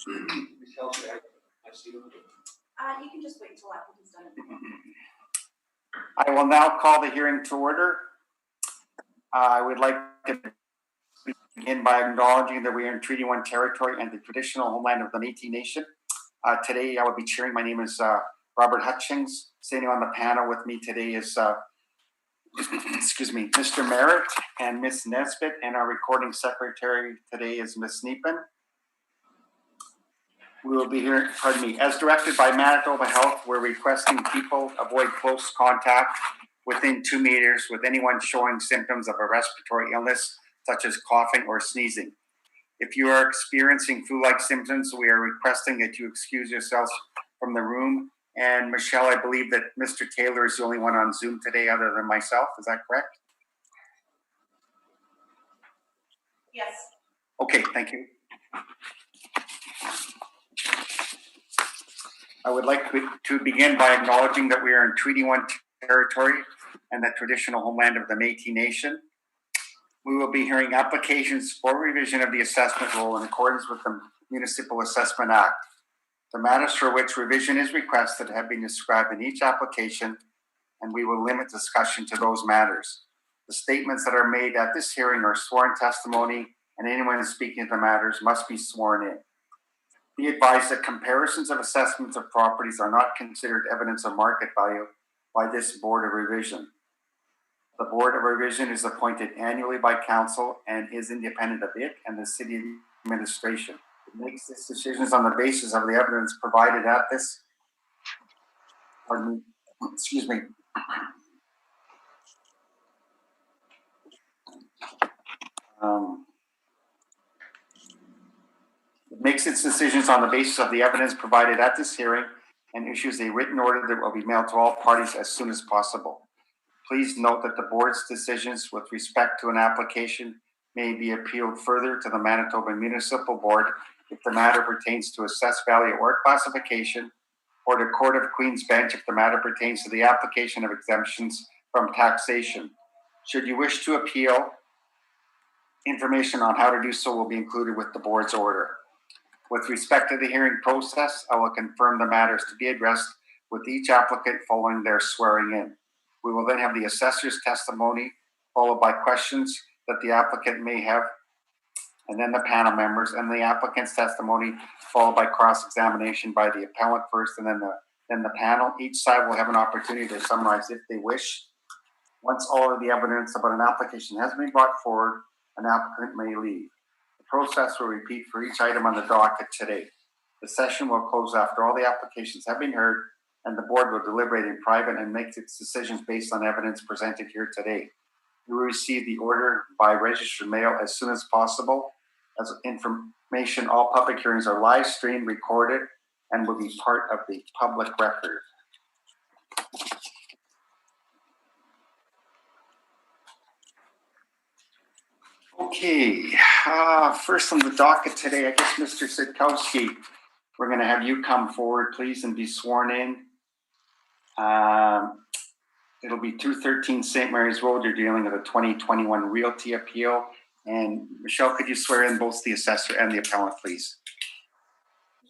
Michelle, I see you. You can just wait until applicant's done it. I will now call the hearing to order. I would like to begin by acknowledging that we are in Treaty 1 territory and the traditional homeland of the Métis Nation. Today I will be chairing. My name is Robert Hutchings. Sitting on the panel with me today is Mr. Merritt and Miss Nesbitt, and our recording secretary today is Miss Sneepen. We will be here, as directed by Manitoba Health, we're requesting people avoid close contact within 2 meters with anyone showing symptoms of a respiratory illness, such as coughing or sneezing. If you are experiencing flu-like symptoms, we are requesting that you excuse yourselves from the room. And Michelle, I believe that Mr. Taylor is the only one on Zoom today other than myself. Is that correct? Yes. Okay, thank you. I would like to begin by acknowledging that we are in Treaty 1 territory and the traditional homeland of the Métis Nation. We will be hearing applications for revision of the assessment rule in accordance with the Municipal Assessment Act. The matters for which revision is requested have been described in each application, and we will limit discussion to those matters. The statements that are made at this hearing are sworn testimony, and anyone speaking to the matters must be sworn in. Be advised that comparisons of assessments of properties are not considered evidence of market value by this Board of Revision. The Board of Revision is appointed annually by Council and is independent of it and the City Administration. It makes its decisions on the basis of the evidence provided at this. It makes its decisions on the basis of the evidence provided at this hearing and issues a written order that will be mailed to all parties as soon as possible. Please note that the board's decisions with respect to an application may be appealed further to the Manitoba Municipal Board if the matter pertains to assessed value or classification, or to Court of Queen's Bench if the matter pertains to the application of exemptions from taxation. Should you wish to appeal, information on how to do so will be included with the board's order. With respect to the hearing process, I will confirm the matters to be addressed with each applicant following their swearing in. We will then have the assessor's testimony, followed by questions that the applicant may have, and then the panel members, and the applicant's testimony, followed by cross-examination by the appellant first, and then the panel. Each side will have an opportunity to summarize if they wish. Once all of the evidence about an application has been brought forward, an applicant may leave. The process will repeat for each item on the docket today. The session will close after all the applications have been heard, and the board will deliberate in private and make its decisions based on evidence presented here today. You will receive the order by registered mail as soon as possible. As information, all public hearings are live streamed, recorded, and will be part of the public record. Okay, first on the docket today, I guess Mr. Sitkowski, we're going to have you come forward, please, and be sworn in. It'll be 213 St. Mary's Road. You're dealing with a 2021 realty appeal. And Michelle, could you swear in both the assessor and the appellant, please?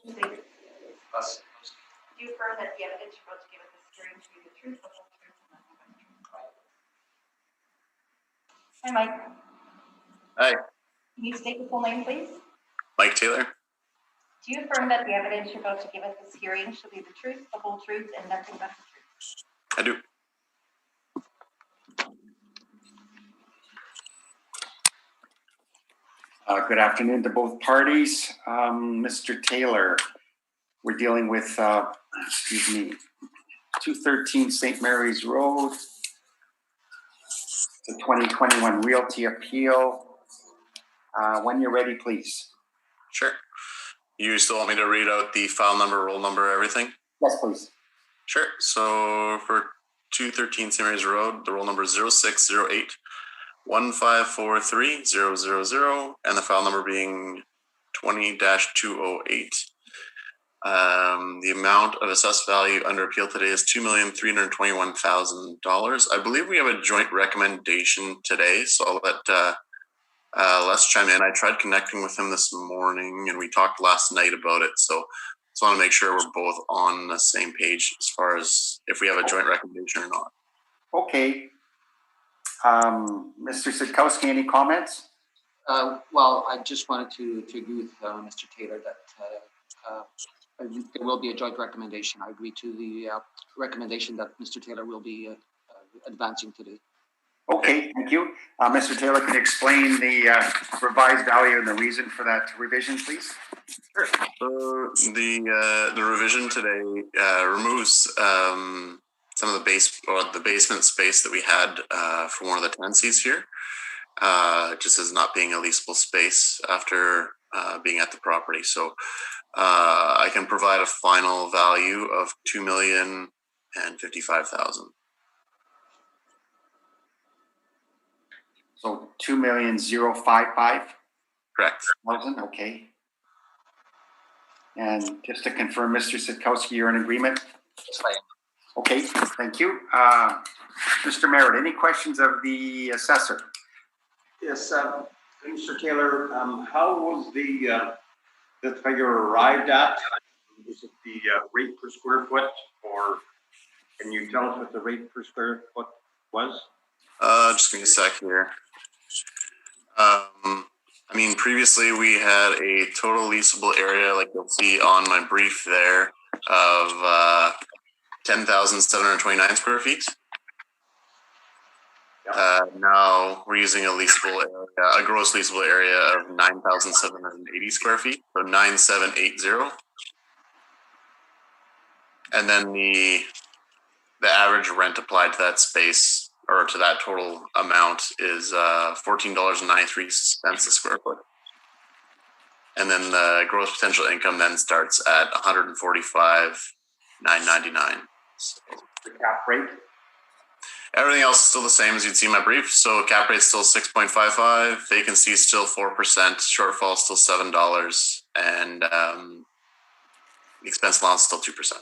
Do you affirm that the evidence you're about to give at this hearing to be the truth, the whole truth, and nothing but the truth? Hi, Mike. Hi. Can you state the full name, please? Mike Taylor. Do you affirm that the evidence you're about to give at this hearing shall be the truth, the whole truth, and nothing but the truth? I do. Good afternoon to both parties. Mr. Taylor, we're dealing with, 213 St. Mary's Road, the 2021 realty appeal. When you're ready, please. Sure. You still want me to read out the file number, roll number, everything? Yes, please. Sure. So for 213 St. Mary's Road, the roll number is 0608 1543000, and the file number being 20-208. The amount of assessed value under appeal today is $2,321,000. I believe we have a joint recommendation today, so I'll let let's chime in. I tried connecting with him this morning and we talked last night about it. So just want to make sure we're both on the same page as far as if we have a joint recommendation or not. Okay. Mr. Sitkowski, any comments? Well, I just wanted to agree with Mr. Taylor that there will be a joint recommendation. I agree to the recommendation that Mr. Taylor will be advancing today. Okay, thank you. Mr. Taylor, can you explain the revised value and the reason for that revision, please? Sure. So the revision today removes some of the basement space that we had for one of the tenancies here, just as not being a leasable space after being at the property. So I can provide a final value of $2,055,000. So 2,055,000. Correct. Okay. And just to confirm, Mr. Sitkowski, you're in agreement? Yes, I am. Okay, thank you. Mr. Merritt, any questions of the assessor? Yes, Mr. Taylor, how was the figure arrived at? Was it the rate per square foot, or can you tell us what the rate per square foot was? Just give me a sec here. I mean, previously we had a total leasable area, like you'll see on my brief there, of 10,729 square feet. Now we're using a gross leasable area of 9,780 square feet, so 9,780. And then the average rent applied to that space or to that total amount is $14.93 a square foot. And then the gross potential income then starts at $145,999. So The cap rate? everything else is still the same as you'd see in my brief. So cap rate is still 6.55, vacancy is still 4%, shortfall is still $7, and the expense allowance is still 2%.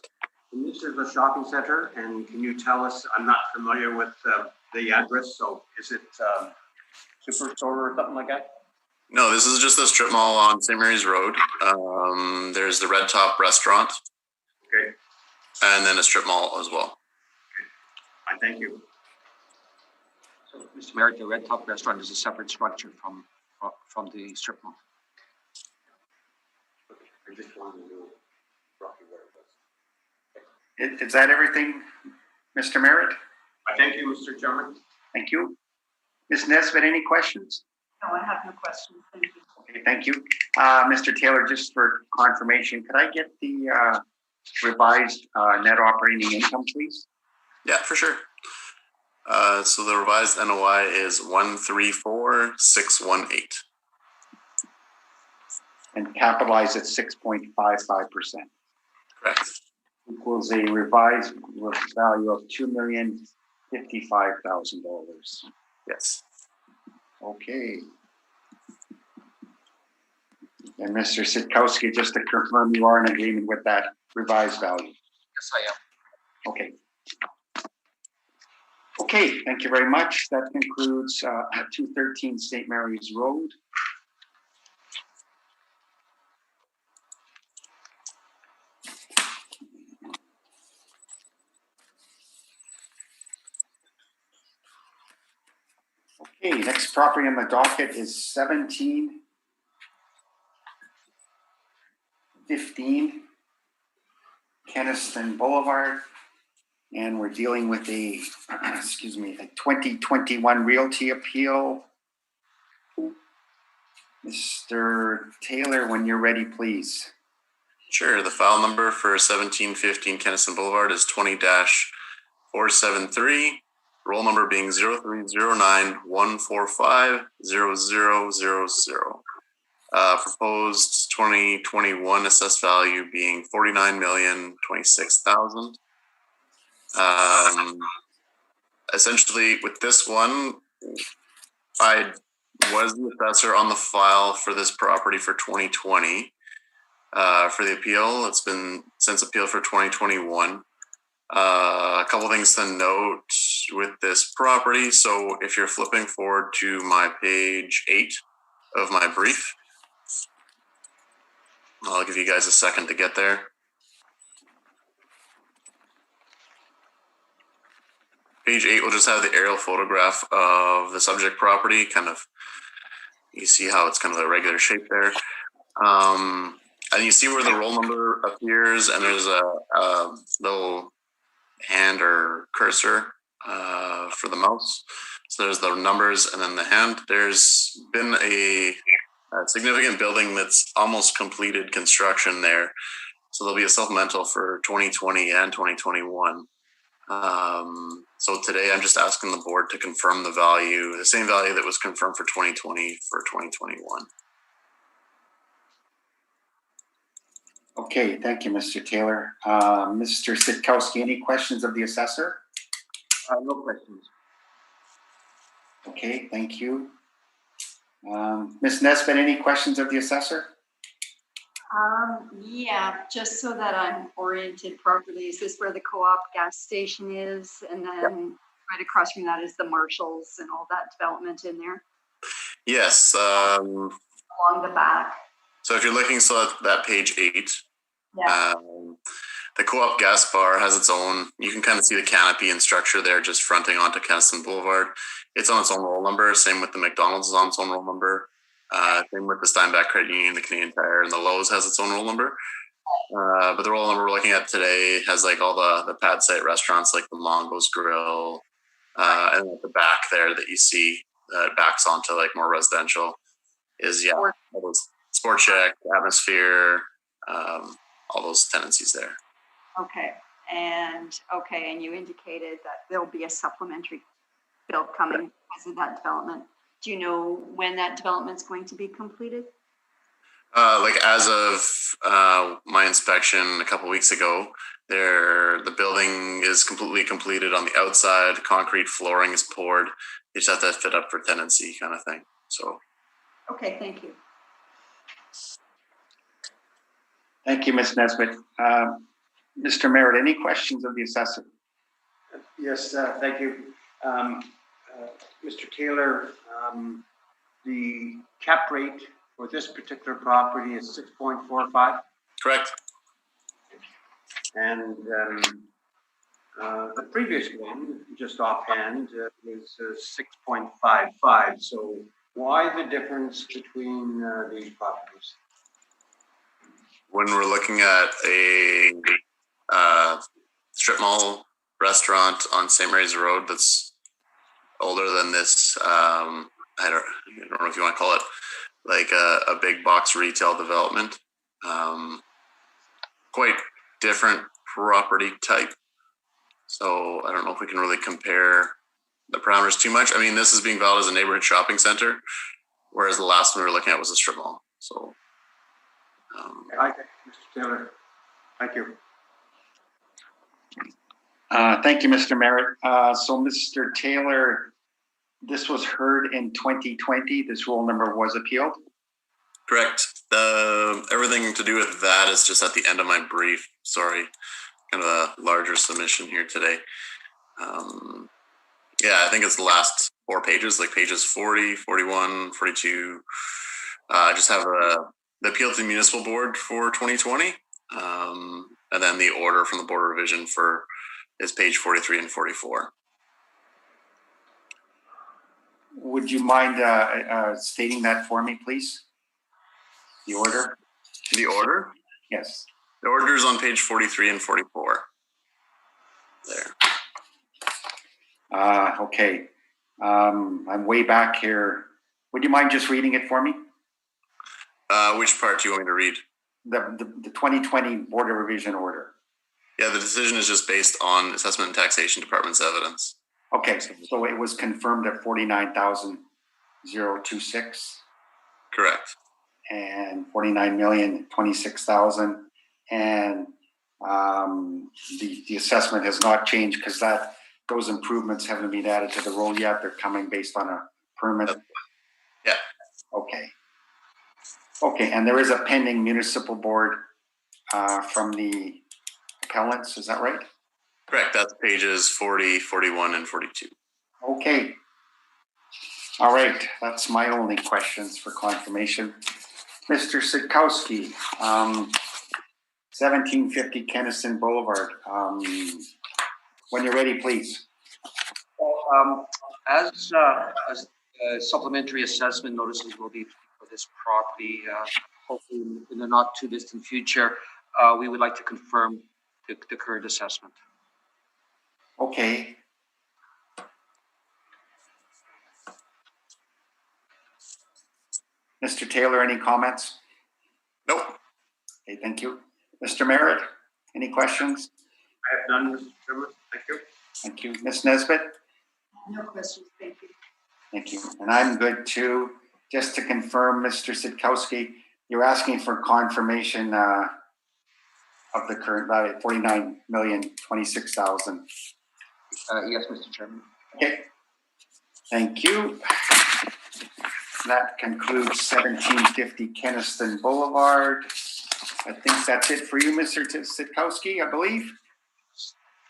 And this is a shopping center, and can you tell us, I'm not familiar with the address, so is it Superstore or something like that? No, this is just a strip mall on St. Mary's Road. There's the Red Top restaurant. Okay, And then a strip mall as well. I thank you. So, Mr. Merritt, the Red Top restaurant is a separate structure from the strip mall. I just wanted to know roughly where it was. Is that everything, Mr. Merritt? I thank you, Mr. Chairman. Thank you. Ms. Nesbitt, any questions? No, I have no questions. Thank you. Okay, thank you. Mr. Taylor, just for confirmation, could I get the revised net operating income, please? Yeah, for sure. So the revised NOI is 134,618. And capitalized at 6.55%. Correct. Equals a revised value of $2,055,000. Yes. Okay. And Mr. Sitkowski, just to confirm, you are in agreement with that revised value? Yes, I am. Okay. Okay, thank you very much. That concludes 213 St. Mary's Road. Okay, next property on the docket is 1715 Kenniston Boulevard. And we're dealing with a 2021 realty appeal. Mr. Taylor, when you're ready, please. Sure. The file number for 1715 Kenniston Boulevard is 20-473. Roll number being 0309-145-0000. Proposed 2021 assessed value being $49,026,000. Essentially, with this one, I was the assessor on the file for this property for 2020. For the appeal, it's been since appeal for 2021. A couple things to note with this property. So if you're flipping forward to my page 8 of my brief. I'll give you guys a second to get there. Page 8 will just have the aerial photograph of the subject property. Kind of, you see how it's kind of a regular shape there. And you see where the roll number appears, and there's a little hand or cursor for the mouse. So there's the numbers and then the hand. There's been a significant building that's almost completed construction there. So there'll be a supplemental for 2020 and 2021. So today I'm just asking the board to confirm the value, the same value that was confirmed for 2020 for 2021. Okay, thank you, Mr. Taylor. Mr. Sitkowski, any questions of the assessor? No questions. Okay, thank you. Ms. Nesbitt, any questions of the assessor? Yeah, just so that I'm oriented properly, is this where the co-op gas station is? And then right across from that is the Marshalls and all that development in there Yes. along the back? So if you're looking at that page 8, Yeah. the co-op gas bar has its own, you can kind of see the canopy and structure there just fronting onto Kenston Boulevard. It's on its own roll number. Same with the McDonald's is on its own roll number. Same with the Steinbach Credit Union, the Canadian Tire, and the Lowe's has its own roll number. But the roll number we're looking at today has like all the pad site restaurants like the Mongo's Grill, and at the back there that you see that backs onto like more residential is all those Sport Check, Atmosphere, all those tenancies there. Okay. And you indicated that there'll be a supplementary bill coming because of that development. Do you know when that development's going to be completed? Like as of my inspection a couple weeks ago, the building is completely completed on the outside. Concrete flooring is poured. You just have to fit up for tenancy, kind of thing. So. Okay, thank you. Thank you, Ms. Nesbitt. Mr. Merritt, any questions of the assessor? Yes, thank you. Mr. Taylor, the cap rate for this particular property is 6.45. Correct. And the previous one, just offhand, was 6.55. So why the difference between these properties? When we're looking at a strip mall restaurant on St. Mary's Road that's older than this, I don't know if you want to call it like a big box retail development, quite different property type. So I don't know if we can really compare the parameters too much. I mean, this is being valued as a neighborhood shopping center, whereas the last one we were looking at was a strip mall. So. Mr. Taylor, thank you. Thank you, Mr. Merritt. So, Mr. Taylor, this was heard in 2020. This roll number was appealed? Correct. Everything to do with that is just at the end of my brief. Sorry, kind of a larger submission here today. I think it's the last 4 pages, like pages 40, 41, 42. I just have the appeal to the municipal board for 2020, and then the order from the board of revision is page 43 and 44. Would you mind stating that for me, please? The order? The order? Yes. The order is on page 43 and 44. There. Okay. I'm way back here. Would you mind just reading it for me? Which part do you want me to read? The 2020 Board of Revision order. Yeah, the decision is just based on Assessment and Taxation Department's evidence. Okay, so it was confirmed at 49,026. Correct. And 49,026,000, and the assessment has not changed because those improvements haven't been added to the roll yet. They're coming based on a permit. Yeah. Okay, and there is a pending municipal board from the appellants. Is that right? Correct. That's pages 40, 41, and 42. Okay. All right, that's my only questions for confirmation. Mr. Sitkowski, 1750 Kenniston Boulevard. When you're ready, please. Well, as supplementary assessment notices will be for this property, hopefully in the not too distant future, we would like to confirm the current assessment. Okay. Mr. Taylor, any comments? Nope. Okay, thank you. Mr. Merritt, any questions? I have none, Mr. Chairman. Thank you. Thank you. Ms. Nesbitt? No questions, thank you. Thank you. And I'm good too. Just to confirm, Mr. Sitkowski, you're asking for confirmation of the current value, 49,026,000. Yes, Mr. Chairman. Okay. Thank you. That concludes 1750 Kenniston Boulevard. I think that's it for you, Mr. Sitkowski, I believe.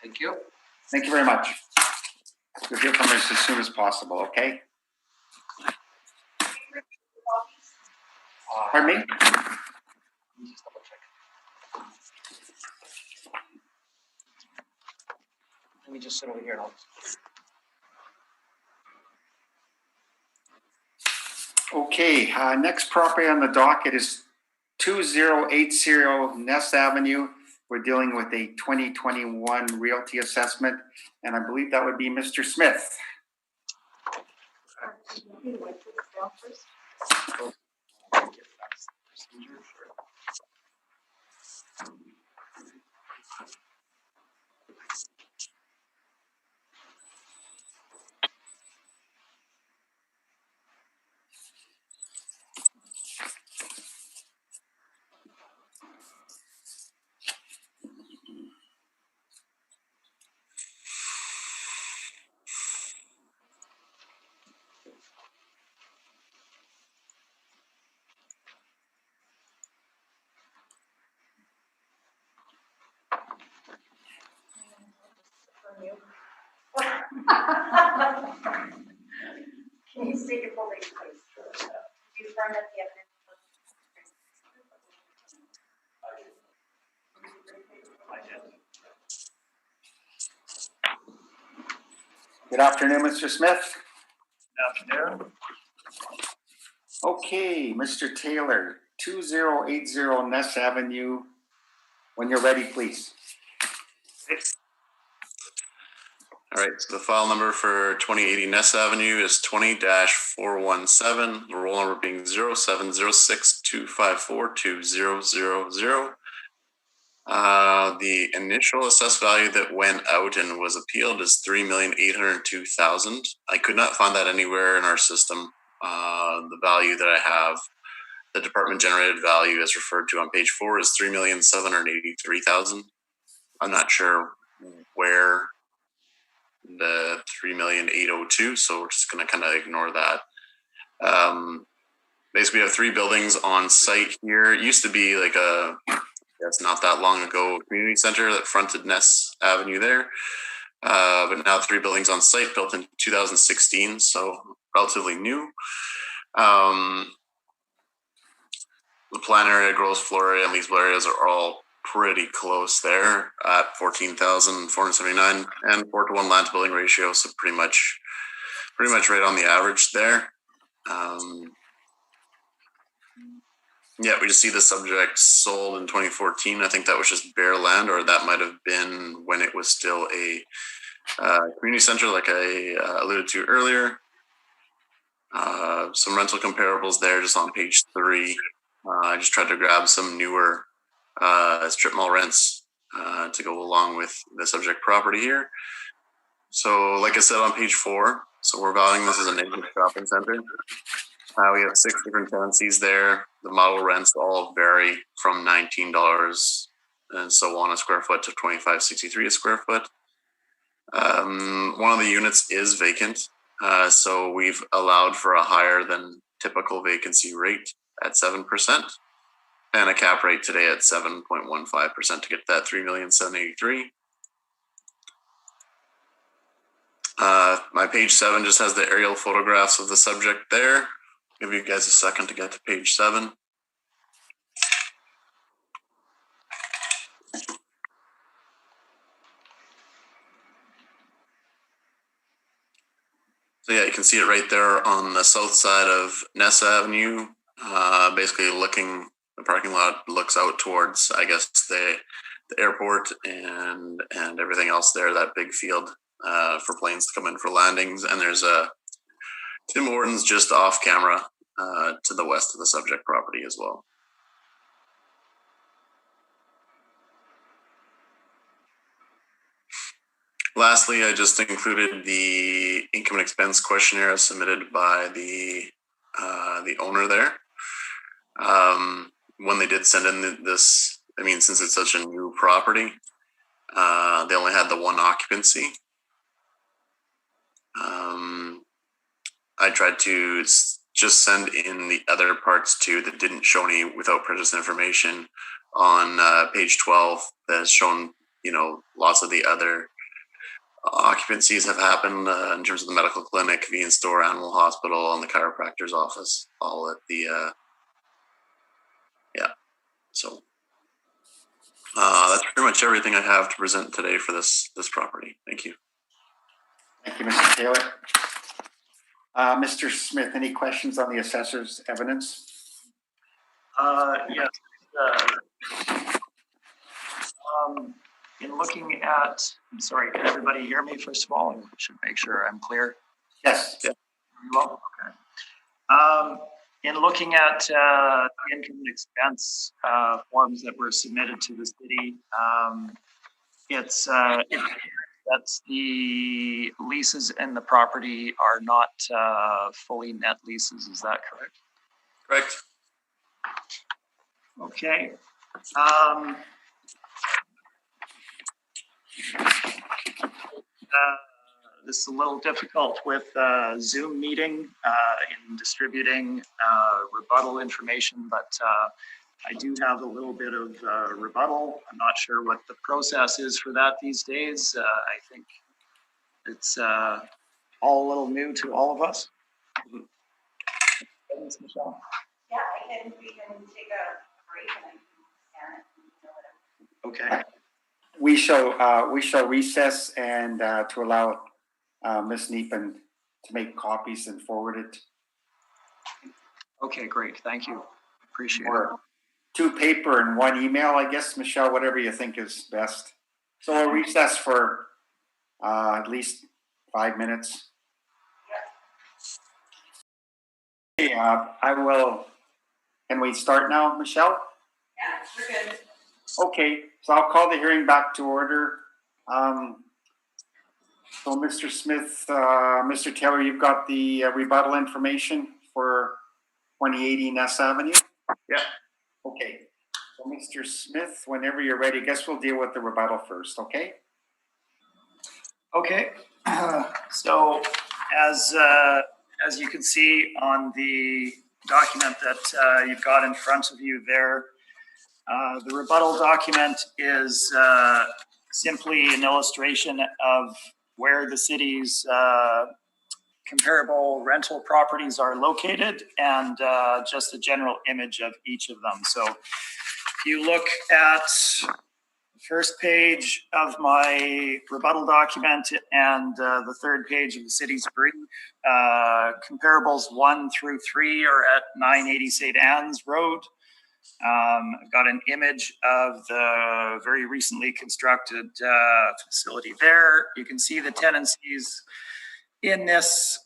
Thank you. Thank you very much. You'll hear from us as soon as possible, okay? Pardon me? Let me just double check. Let me just sit over here and Okay, next property on the docket is 2080 Ness Avenue. We're dealing with a 2021 realty assessment, and I believe that would be Mr. Smith. Can you state your full name, please? Do you affirm that the evidence? Good afternoon, Mr. Smith. Good afternoon. Okay, Mr. Taylor, 2080 Ness Avenue. When you're ready, please. All right, so the file number for 2080 Ness Avenue is 20-417, the roll number being 0706254200. The initial assessed value that went out and was appealed is $3,802,000. I could not find that anywhere in our system. The value that I have, the department generated value as referred to on page 4 is $3,783,000. I'm not sure where the 3,802,000, so we're just going to kind of ignore that. Basically, we have 3 buildings on site here. It used to be like that's not that long ago, community center that fronted Ness Avenue there. But now 3 buildings on site built in 2016, so relatively new. The plan area, gross floor area, and leasable areas are all pretty close there at 14,479 and 4-to-1 land to building ratio, so pretty much right on the average there. Yeah, we just see the subject sold in 2014. I think that was just bare land, or that might have been when it was still a community center, like I alluded to earlier. Some rental comparables there just on page 3. I just tried to grab some newer strip mall rents to go along with the subject property here. So like I said on page 4, so we're valuing this as a neighborhood shopping center. We have 6 different tenancies there. The model rents all vary from $19 and so on a square foot to $25.63 a square foot. One of the units is vacant, so we've allowed for a higher than typical vacancy rate at 7% and a cap rate today at 7.15% to get that $3,783,000. My page 7 just has the aerial photographs of the subject there. Give you guys a second to get to page 7. So yeah, you can see it right there on the south side of Nessa Avenue. Basically the parking lot looks out towards, I guess, the airport and everything else there, that big field for planes to come in for landings. And there's a Tim Hortons just off camera to the west of the subject property as well. Lastly, I just included the income and expense questionnaire submitted by the owner there. When they did send in this, I mean, since it's such a new property, they only had the one occupancy. I tried to just send in the other parts too that didn't show any without prejudice information on page 12 that has shown, lots of the other occupancies have happened in terms of the medical clinic, convenience store, animal hospital, and the chiropractor's office, all at the, So that's pretty much everything I have to present today for this property. Thank you. Thank you, Mr. Taylor. Mr. Smith, any questions on the assessor's evidence? Yes. In looking at, I'm sorry, can everybody hear me first of all? I should make sure I'm clear. Yes. Yeah. Well, okay. In looking at the income and expense forms that were submitted to the city, it's that the leases in the property are not fully net leases. Is that correct? Correct. Okay. This is a little difficult with Zoom meeting in distributing rebuttal information, but I do have a little bit of rebuttal. I'm not sure what the process is for that these days. I think it's all a little new to all of us. Thanks, Michelle. Yeah, we can take a break and I can scan it. Okay. We shall recess and to allow Ms. Neepen to make copies and forward it. Okay, great. Thank you. Appreciate it. Or 2 paper and 1 email, I guess, Michelle, whatever you think is best. So we'll recess for at least 5 minutes. Okay, can we start now, Michelle? Yeah, we're good. Okay, so I'll call the hearing back to order. So Mr. Smith, Mr. Taylor, you've got the rebuttal information for 2080 Ness Avenue? Yeah. Okay, so Mr. Smith, whenever you're ready, I guess we'll deal with the rebuttal first, okay? Okay. So as you can see on the document that you've got in front of you there, the rebuttal document is simply an illustration of where the city's comparable rental properties are located and just a general image of each of them. So if you look at the first page of my rebuttal document and the third page of the city's brief, comparables 1 through 3 are at 980 St. Anne's Road. I've got an image of the very recently constructed facility there. You can see the tenancies in this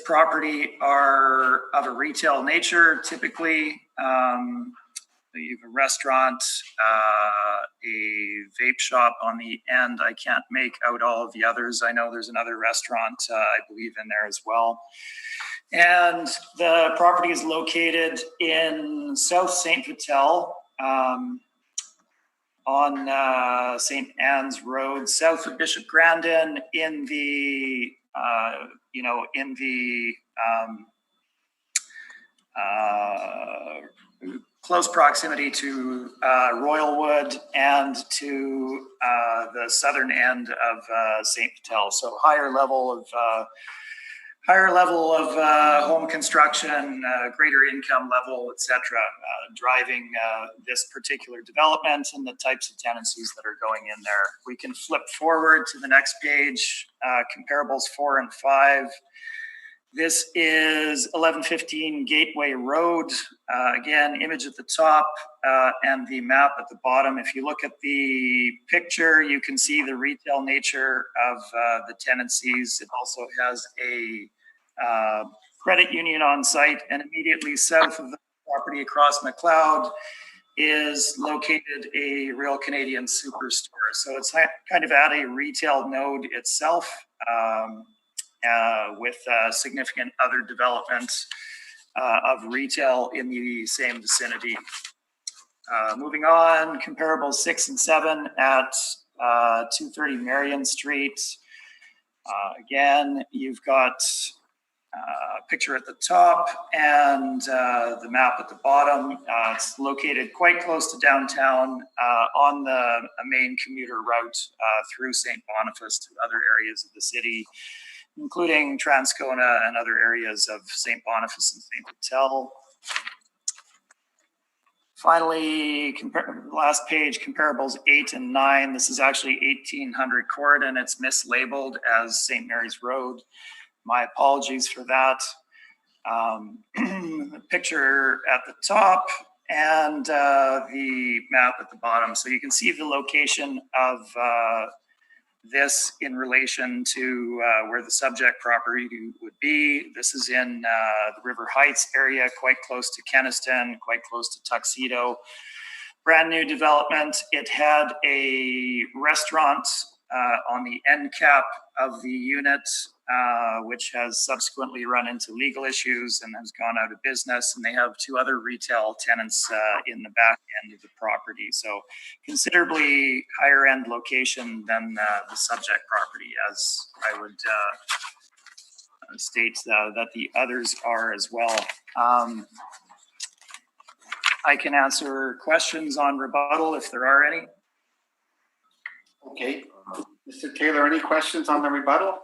property are of a retail nature, typically. You have a restaurant, a vape shop on the end. I can't make out all of the others. I know there's another restaurant, I believe, in there as well. And the property is located in South St. Vital on St. Anne's Road, south of Bishop Grandin, in the close proximity to Royalwood and to the southern end of St. Patel. So higher level of home construction, greater income level, etc., driving this particular development and the types of tenancies that are going in there. We can flip forward to the next page, comparables 4 and 5. This is 1115 Gateway Road. Again, image at the top and the map at the bottom. If you look at the picture, you can see the retail nature of the tenancies. It also has a credit union on site, and immediately south of the property across McLeod is located a Real Canadian Superstore. So it's kind of at a retail node itself. With significant other developments of retail in the same vicinity. Moving on, comparables 6 and 7 at 230 Marion Street. Again, you've got a picture at the top and the map at the bottom. It's located quite close to downtown on the main commuter route through St. Boniface to other areas of the city, including Transcona and other areas of St. Boniface and St. Patel. Finally, last page, comparables 8 and 9. This is actually 1800 Court, and it's mislabeled as St. Mary's Road. My apologies for that. The picture at the top and the map at the bottom. So you can see the location of this in relation to where the subject property would be. This is in the River Heights area, quite close to Kenniston, quite close to Tuxedo. Brand new development. It had a restaurant on the end cap of the unit, which has subsequently run into legal issues and has gone out of business. And they have 2 other retail tenants in the back end of the property. So considerably higher end location than the subject property, as I would state that the others are as well. I can answer questions on rebuttal if there are any. Okay. Mr. Taylor, any questions on the rebuttal?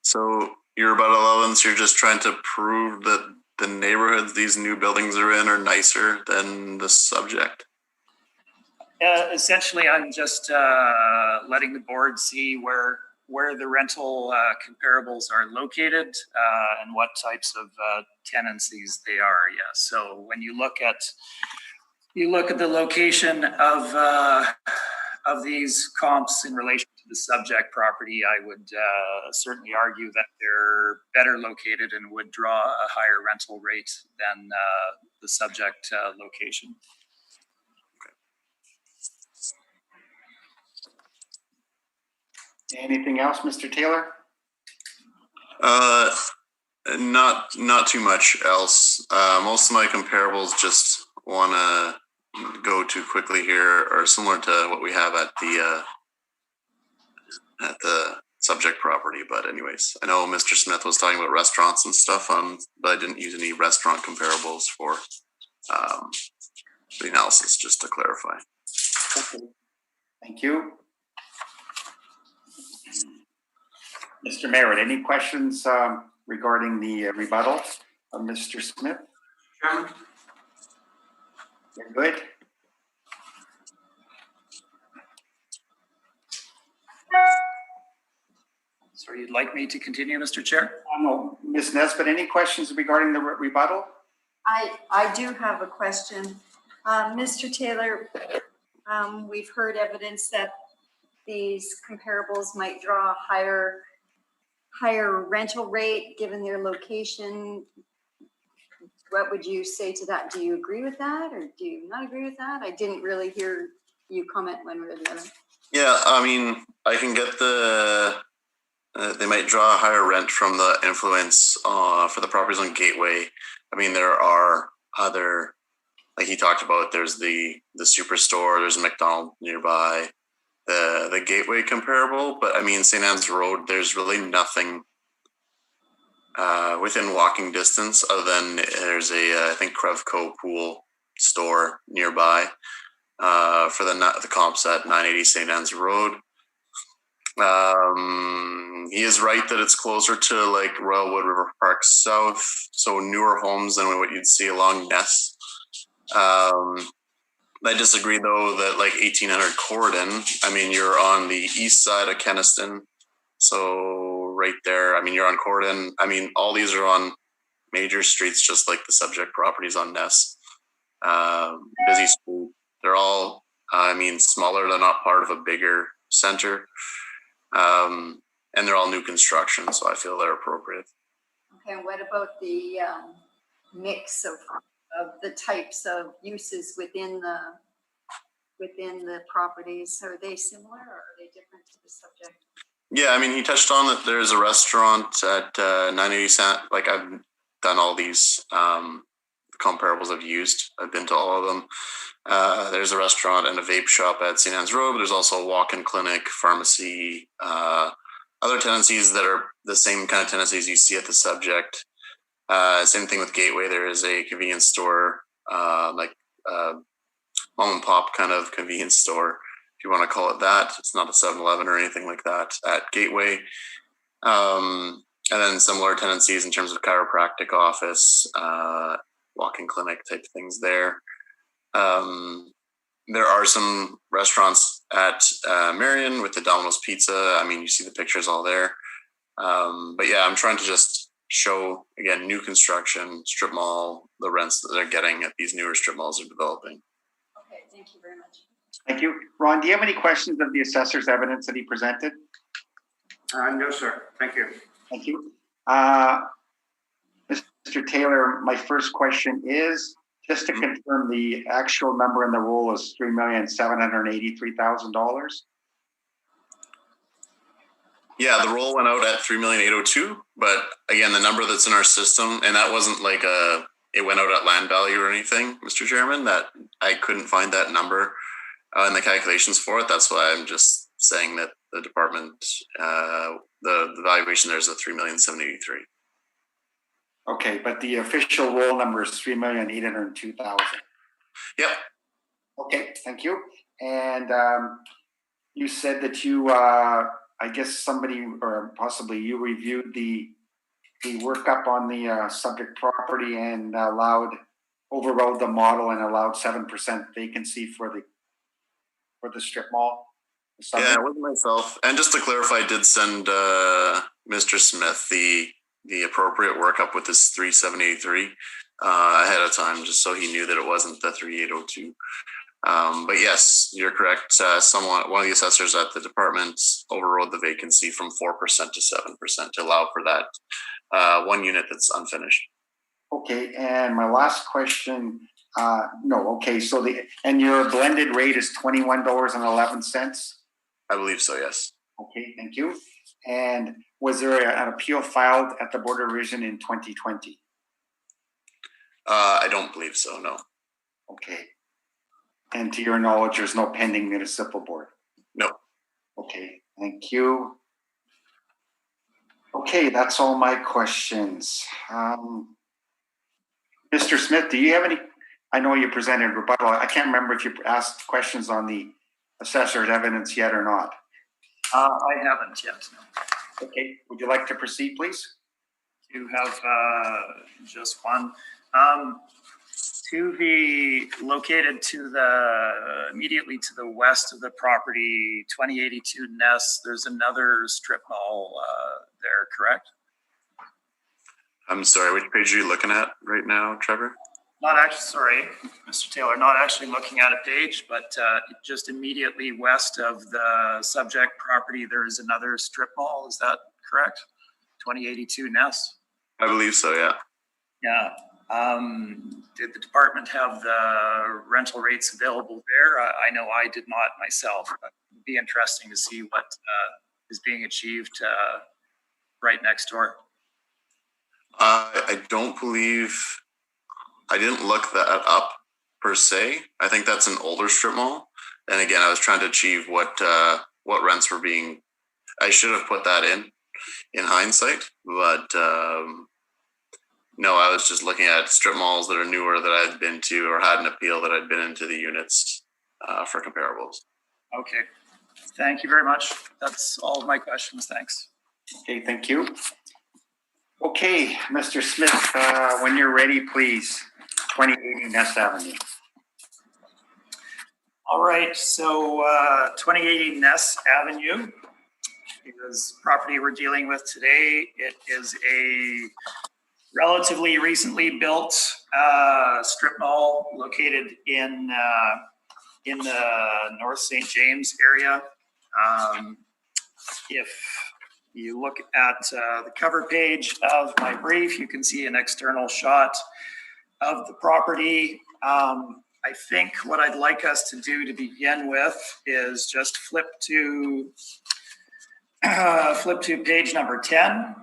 So your rebuttal elements, you're just trying to prove that the neighborhoods these new buildings are in are nicer than the subject? Essentially, I'm just letting the board see where the rental comparables are located and what types of tenancies they are. Yes. So when you look at the location of these comps in relation to the subject property, I would certainly argue that they're better located and would draw a higher rental rate than the subject location. Anything else, Mr. Taylor? Not too much else. Most of my comparables just want to go too quickly here are similar to what we have at the subject property. But anyways, I know Mr. Smith was talking about restaurants and stuff, but I didn't use any restaurant comparables for the analysis, just to clarify. Okay. Thank you. Mr. Merritt, any questions regarding the rebuttal of Mr. Smith? Chairman? You're good? So you'd like me to continue, Mr. Chair? No, Ms. Nesbitt, any questions regarding the rebuttal? I do have a question. Mr. Taylor, we've heard evidence that these comparables might draw a higher rental rate given their location. What would you say to that? Do you agree with that or do you not agree with that? I didn't really hear you comment one way or the other. Yeah, I mean, I can get they might draw a higher rent from the influence for the properties on Gateway. I mean, there are other, like he talked about, there's the Superstore, there's a McDonald's nearby, the Gateway comparable, but I mean, St. Anne's Road, there's really nothing within walking distance other than there's I think Crevco pool store nearby for the comps at 980 St. Anne's Road. He is right that it's closer to like Royalwood River Park South, so newer homes than what you'd see along Ness. I disagree though that like 1800 Corridon, I mean, you're on the east side of Kenniston. So right there, I mean, you're on Corridon. I mean, all these are on major streets, just like the subject properties on Ness. Busy street. They're all, I mean, smaller. They're not part of a bigger center. And they're all new construction, so I feel they're appropriate. Okay, and what about the mix of the types of uses within the properties? Are they similar or are they different to the subject? Yeah, I mean, he touched on that there's a restaurant at 980 Cent. Like, I've done all these comparables I've used. I've been to all of them. There's a restaurant and a vape shop at St. Anne's Road, but there's also a walk-in clinic, pharmacy, other tenancies that are the same kind of tenancies you see at the subject. Same thing with Gateway. There is a convenience store, like mom and pop kind of convenience store, if you want to call it that. It's not a 7-Eleven or anything like that at Gateway. And then similar tenancies in terms of chiropractic office, walk-in clinic type things there. There are some restaurants at Marion with the Domino's Pizza. I mean, you see the pictures all there. But yeah, I'm trying to just show, again, new construction, strip mall, the rents that they're getting at these newer strip malls are developing. Okay, thank you very much. Thank you. Ron, do you have any questions of the assessor's evidence that he presented? No, sir. Thank you. Thank you. Mr. Taylor, my first question is, just to confirm, the actual number in the roll is $3,783,000. Yeah, the roll went out at 3,802,000, but again, the number that's in our system, and that wasn't like it went out at land value or anything, Mr. Chairman, that I couldn't find that number in the calculations for it. That's why I'm just saying that the department, the valuation there is a 3,783,000. Okay, but the official roll number is 3,802,000. Yep. Okay, thank you. And you said that you, I guess somebody or possibly you reviewed the workup on the subject property and overrode the model and allowed 7% vacancy for the strip mall. Yeah, it wasn't myself. And just to clarify, I did send Mr. Smith the appropriate workup with this 3,783 ahead of time, just so he knew that it wasn't the 3,802. But yes, you're correct. One of the assessors at the department overrode the vacancy from 4% to 7% to allow for that one unit that's unfinished. Okay, and my last question. So your blended rate is $21.11. I believe so. Yes. Okay, thank you. And was there an appeal filed at the Board of Revision in 2020? I don't believe so. No. Okay. And to your knowledge, there's no pending municipal board? No. Okay, thank you. Okay, that's all my questions. Mr. Smith, do you have any? I know you presented rebuttal. I can't remember if you asked questions on the assessor's evidence yet or not. I haven't yet. No. Okay, would you like to proceed, please? You have just one. To be located immediately to the west of the property, 2082 Ness, there's another strip mall there, correct? I'm sorry, which page are you looking at right now, Trevor? Mr. Taylor, not actually looking at a page, but just immediately west of the subject property, there is another strip mall. Is that correct? 2082 Ness? I believe so, yeah. Yeah. Did the department have the rental rates available there? I know I did not myself, but it'd be interesting to see what is being achieved right next door. I don't believe, I didn't look that up per se. I think that's an older strip mall. And again, I was trying to achieve what rents were being, I should have put that in hindsight, but no, I was just looking at strip malls that are newer that I'd been to or had an appeal that I'd been into the units for comparables. Okay, thank you very much. That's all of my questions. Thanks. Okay, thank you. Okay, Mr. Smith, when you're ready, please. 2080 Ness Avenue. All right, so 2080 Ness Avenue is property we're dealing with today. It is a relatively recently built strip mall located in the North St. James area. If you look at the cover page of my brief, you can see an external shot of the property. I think what I'd like us to do to begin with is just flip to page number 10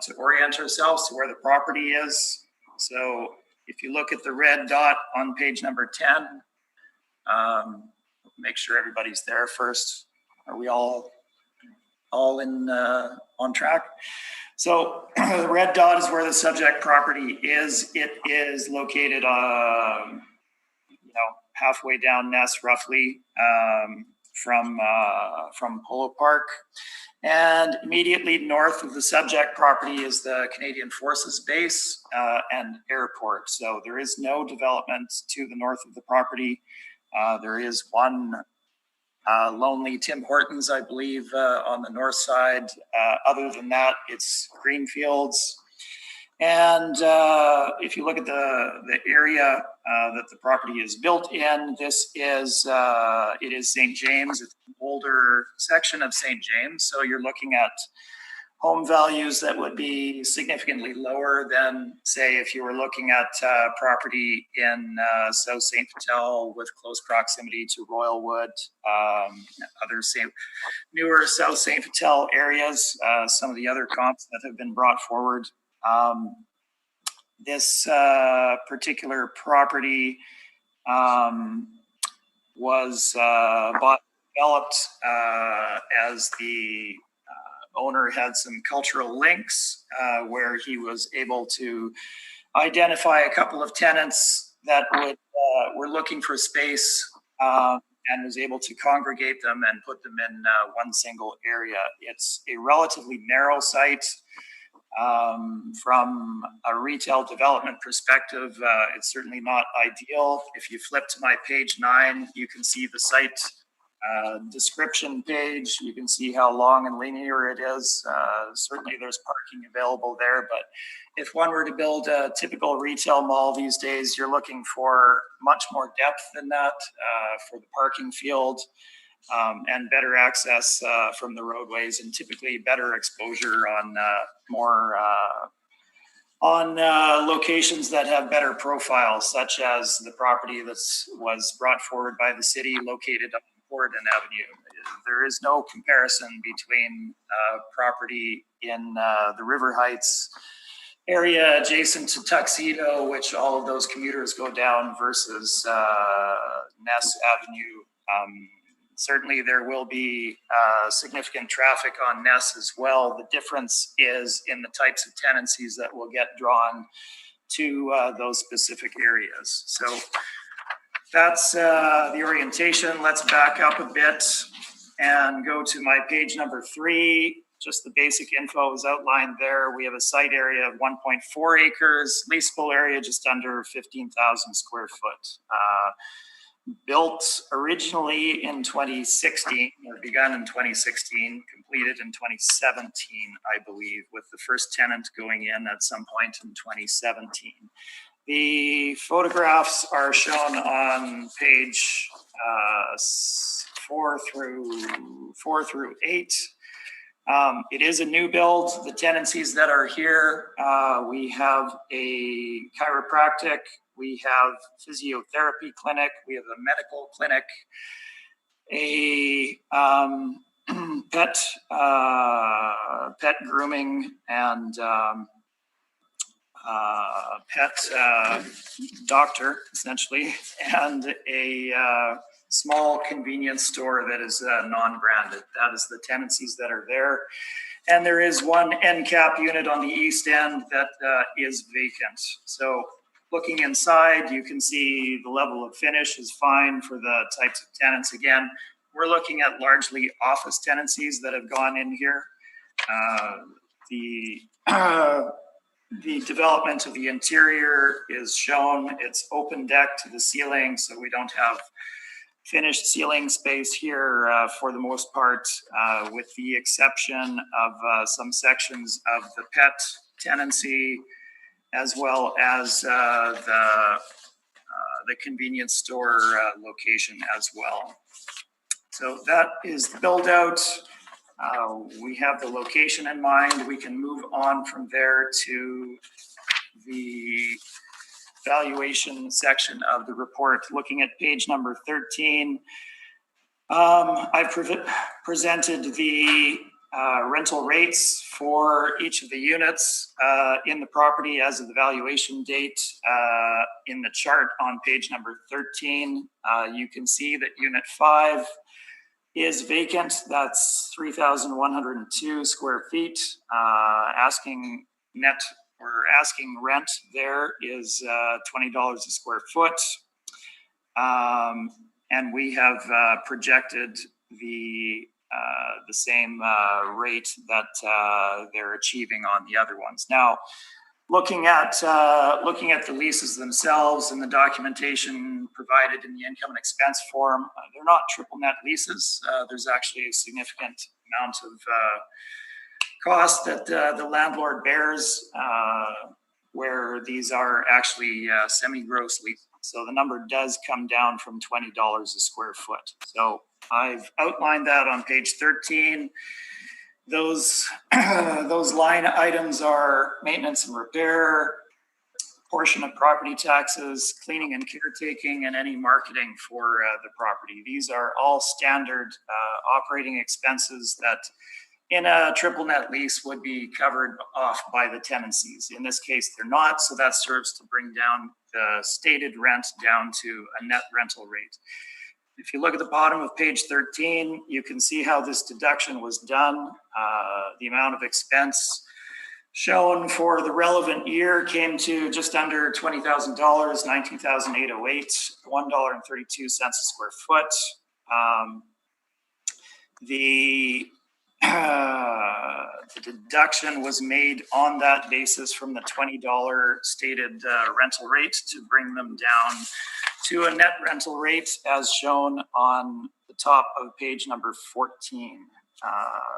to orient ourselves to where the property is. So if you look at the red dot on page number 10, make sure everybody's there first. Are we all in on track? So the red dot is where the subject property is. It is located, halfway down Ness, roughly, from Polo Park, and immediately north of the subject property is the Canadian Forces Base and airport. So there is no development to the north of the property. There is one lonely Tim Hortons, I believe, on the north side. Other than that, it's green fields. And if you look at the area that the property is built in, it is St. James. It's an older section of St. James. So you're looking at home values that would be significantly lower than, say, if you were looking at property in South St. Vital with close proximity to Royalwood, other newer South St. Vital areas, some of the other comps that have been brought forward. This particular property was bought, developed as the owner had some cultural links where he was able to identify a couple of tenants that were looking for space and was able to congregate them and put them in one single area. It's a relatively narrow site. From a retail development perspective, it's certainly not ideal. If you flip to my page 9, you can see the site description page. You can see how long and linear it is. Certainly there's parking available there, but if one were to build a typical retail mall these days, you're looking for much more depth than that for the parking field. And better access from the roadways, and typically better exposure on locations that have better profiles, such as the property that was brought forward by the city located on Gordon Avenue. There is no comparison between property in the River Heights area adjacent to Tuxedo, which all of those commuters go down, versus Ness Avenue. Certainly there will be significant traffic on Ness as well. The difference is in the types of tenancies that will get drawn to those specific areas. So that's the orientation. Let's back up a bit and go to my page number 3. Just the basic info is outlined there. We have a site area of 1.4 acres, leasable area just under 15,000 square foot. Built originally in 2016, or begun in 2016, completed in 2017, I believe, with the first tenant going in at some point in 2017. The photographs are shown on page 4 through 8. It is a new build. The tenancies that are here, we have a chiropractic, we have physiotherapy clinic, we have a medical clinic, a pet grooming and pet doctor, essentially, and a small convenience store that is non-branded. That is the tenancies that are there. And there is one end cap unit on the east end that is vacant. So looking inside, you can see the level of finish is fine for the types of tenants. Again, we're looking at largely office tenancies that have gone in here. The development of the interior is shown. It's open deck to the ceiling, so we don't have finished ceiling space here for the most part, with the exception of some sections of the pet tenancy, as well as the convenience store location as well. So that is the build out. We have the location in mind. We can move on from there to the valuation section of the report. Looking at page number 13, I've presented the rental rates for each of the units in the property as of the valuation date. In the chart on page number 13, you can see that unit 5 is vacant. That's 3,102 square feet. Asking rent there is $20 a square foot. And we have projected the same rate that they're achieving on the other ones. Now, looking at the leases themselves and the documentation provided in the income and expense form, they're not triple net leases. There's actually a significant amount of cost that the landlord bears, where these are actually semi-gross leases. So the number does come down from $20 a square foot. So I've outlined that on page 13. Those line items are maintenance and repair, portion of property taxes, cleaning and caretaking, and any marketing for the property. These are all standard operating expenses that in a triple net lease would be covered off by the tenancies. In this case, they're not, so that serves to bring down the stated rent down to a net rental rate. If you look at the bottom of page 13, you can see how this deduction was done. The amount of expense shown for the relevant year came to just under $20,000, $19,808, $1.32 a square foot. The deduction was made on that basis from the $20 stated rental rate to bring them down to a net rental rate as shown on the top of page number 14.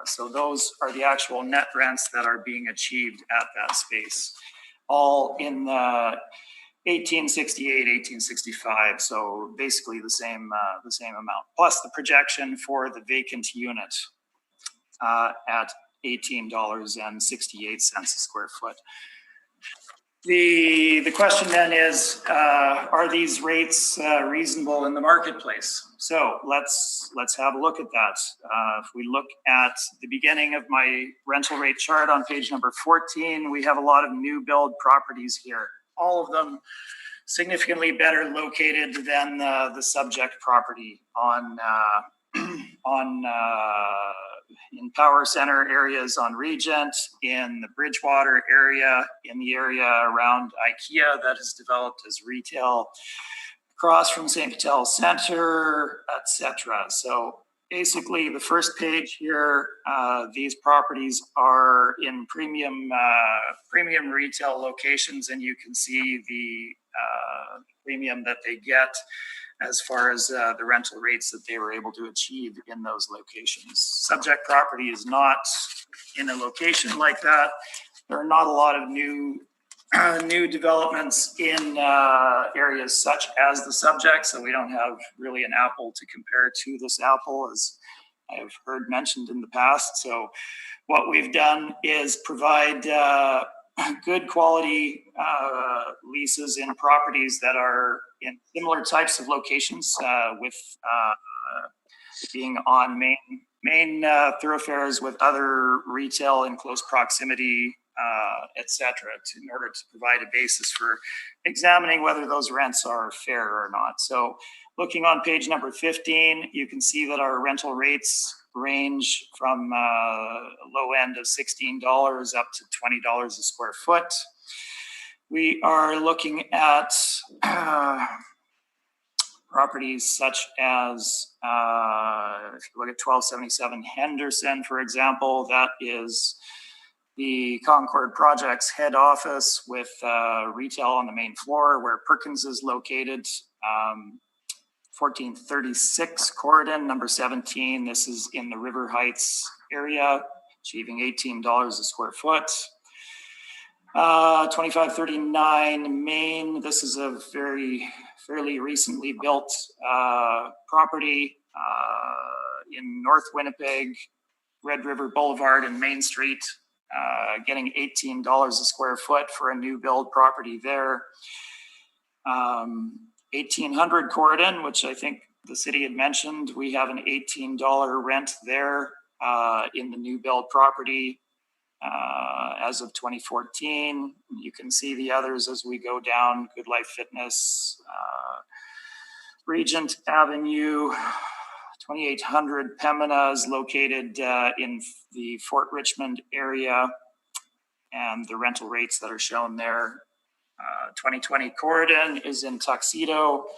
So those are the actual net rents that are being achieved at that space, all in the 1868, 1865. So basically the same amount, plus the projection for the vacant unit at $18.68 a square foot. The question then is, are these rates reasonable in the marketplace? So let's have a look at that. If we look at the beginning of my rental rate chart on page number 14, we have a lot of new build properties here. All of them significantly better located than the subject property in power center areas on Regent, in the Bridgewater area, in the area around IKEA that is developed as retail, across from St. Patel Center, etc. So basically the first page here, these properties are in premium retail locations, and you can see the premium that they get as far as the rental rates that they were able to achieve in those locations. Subject property is not in a location like that. There are not a lot of new developments in areas such as the subject, so we don't have really an apple to compare to this apple, as I have heard mentioned in the past. So what we've done is provide good quality leases in properties that are in similar types of locations, with being on main thoroughfares with other retail in close proximity, etc., in order to provide a basis for examining whether those rents are fair or not. So Looking on page number 15, you can see that our rental rates range from a low end of $16 up to $20 a square foot. We are looking at properties such as, if you look at 1277 Henderson, for example, that is the Concord Project's head office with retail on the main floor where Perkins is located. 1436 Corridon, number 17. This is in the River Heights area, achieving $18 a square foot. 2539 Main. This is a fairly recently built property in North Winnipeg, Red River Boulevard and Main Street, getting $18 a square foot for a new build property there. 1800 Corridon, which I think the city had mentioned, we have an $18 rent there in the new build property as of 2014. You can see the others as we go down: Good Life Fitness, Regent Avenue, 2800 Pembina is located in the Fort Richmond area, and the rental rates that are shown there. 2020 Corridon is in Tuxedo,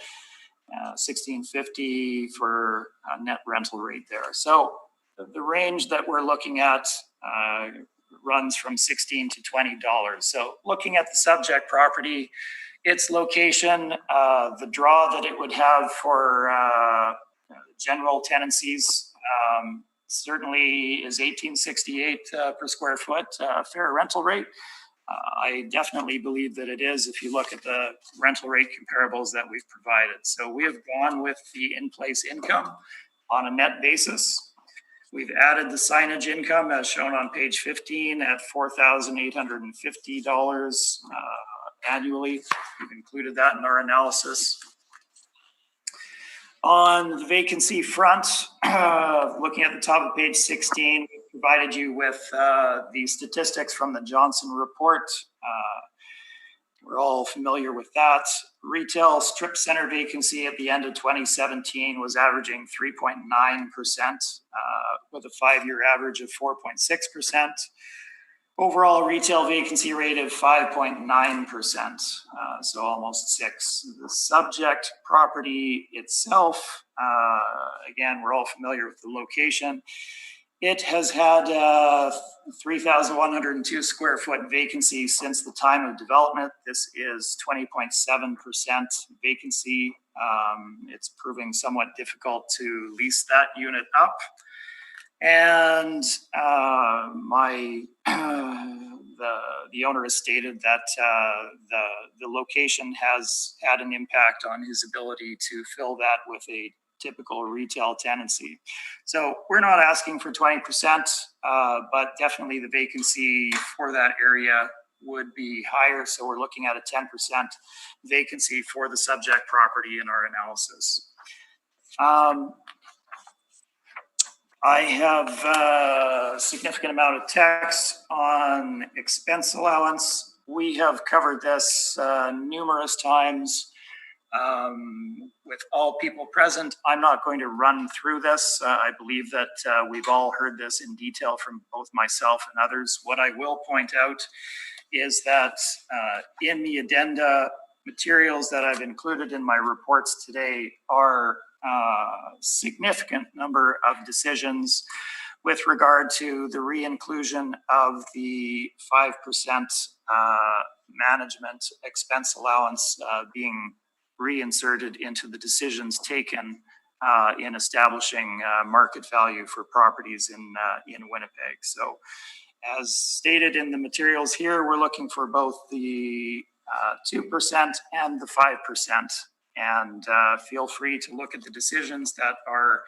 $16.50 for a net rental rate there. So the range that we're looking at runs from $16 to $20. So looking at the subject property, its location, the draw that it would have for general tenancies certainly is $18.68 per square foot, fair rental rate. I definitely believe that it is if you look at the rental rate comparables that we've provided. So we have gone with the in-place income on a net basis. We've added the signage income as shown on page 15 at $4,850 annually. We've included that in our analysis. On the vacancy front, looking at the top of page 16, we provided you with the statistics from the Johnson report. We're all familiar with that. Retail strip center vacancy at the end of 2017 was averaging 3.9%, with a 5-year average of 4.6%. Overall retail vacancy rate of 5.9%, so almost 6. The subject property itself, again, we're all familiar with the location. It has had 3,102 square foot vacancy since the time of development. This is 20.7% vacancy. It's proving somewhat difficult to lease that unit up. And the owner has stated that the location has had an impact on his ability to fill that with a typical retail tenancy. So we're not asking for 20%, but definitely the vacancy for that area would be higher. So we're looking at a 10% vacancy for the subject property in our analysis. I have a significant amount of text on expense allowance. We have covered this numerous times with all people present. I'm not going to run through this. I believe that we've all heard this in detail from both myself and others. What I will point out is that in the addenda materials that I've included in my reports today are significant number of decisions with regard to the re-inclusion of the 5% management expense allowance being reinserted into the decisions taken in establishing market value for properties in Winnipeg. So as stated in the materials here, we're looking for both the 2% and the 5%. And feel free to look at the decisions that are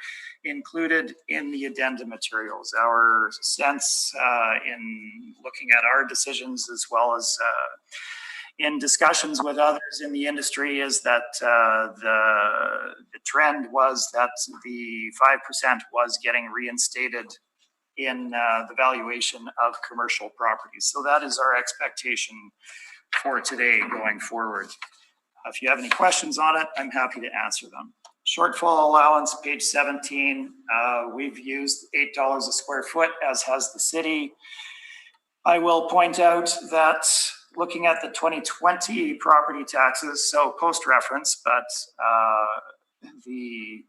included in the addenda materials. Our sense in looking at our decisions as well as in discussions with others in the industry is that the trend was that the 5% was getting reinstated in the valuation of commercial properties. So that is our expectation for today going forward. If you have any questions on it, I'm happy to answer them. shortfall allowance, page 17, we've used $8 a square foot, as has the city. I will point out that looking at the 2020 property taxes, so post-reference, but the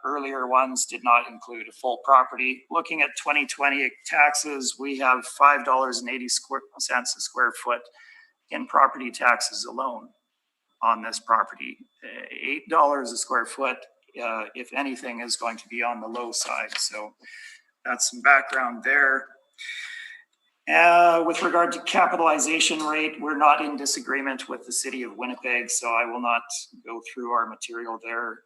earlier ones did not include a full property. Looking at 2020 taxes, we have $5.80 a square foot in property taxes alone on this property. $8 a square foot, if anything, is going to be on the low side. So that's some background there. With regard to capitalization rate, we're not in disagreement with the city of Winnipeg, so I will not go through our material there.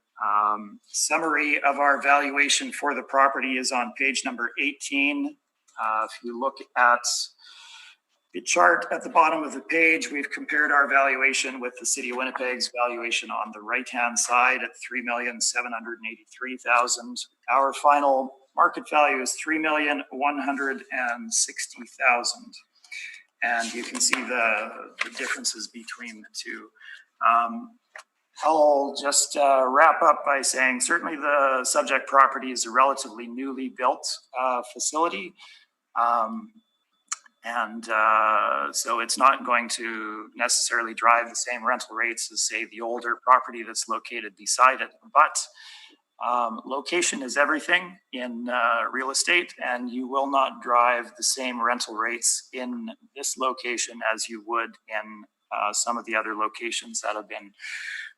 Summary of our valuation for the property is on page number 18. If you look at the chart at the bottom of the page, we've compared our valuation with the city of Winnipeg's valuation on the right-hand side at $3,783,000. Our final market value is $3,160,000. And you can see the differences between the two. I'll just wrap up by saying certainly the subject property is a relatively newly built facility. So it's not going to necessarily drive the same rental rates as, say, the older property that's located beside it. But location is everything in real estate, and you will not drive the same rental rates in this location as you would in some of the other locations that have been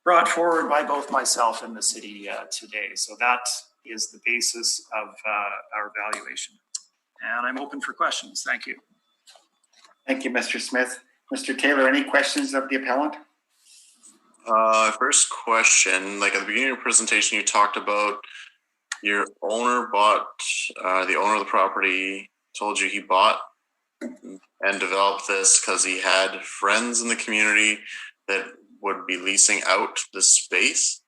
brought forward by both myself and the city today. So that is the basis of our valuation. And I'm open for questions. Thank you. Thank you, Mr. Smith. Mr. Taylor, any questions of the appellant? First question, like at the beginning of your presentation, you talked about your owner bought, the owner of the property told you he bought and developed this because he had friends in the community that would be leasing out the space.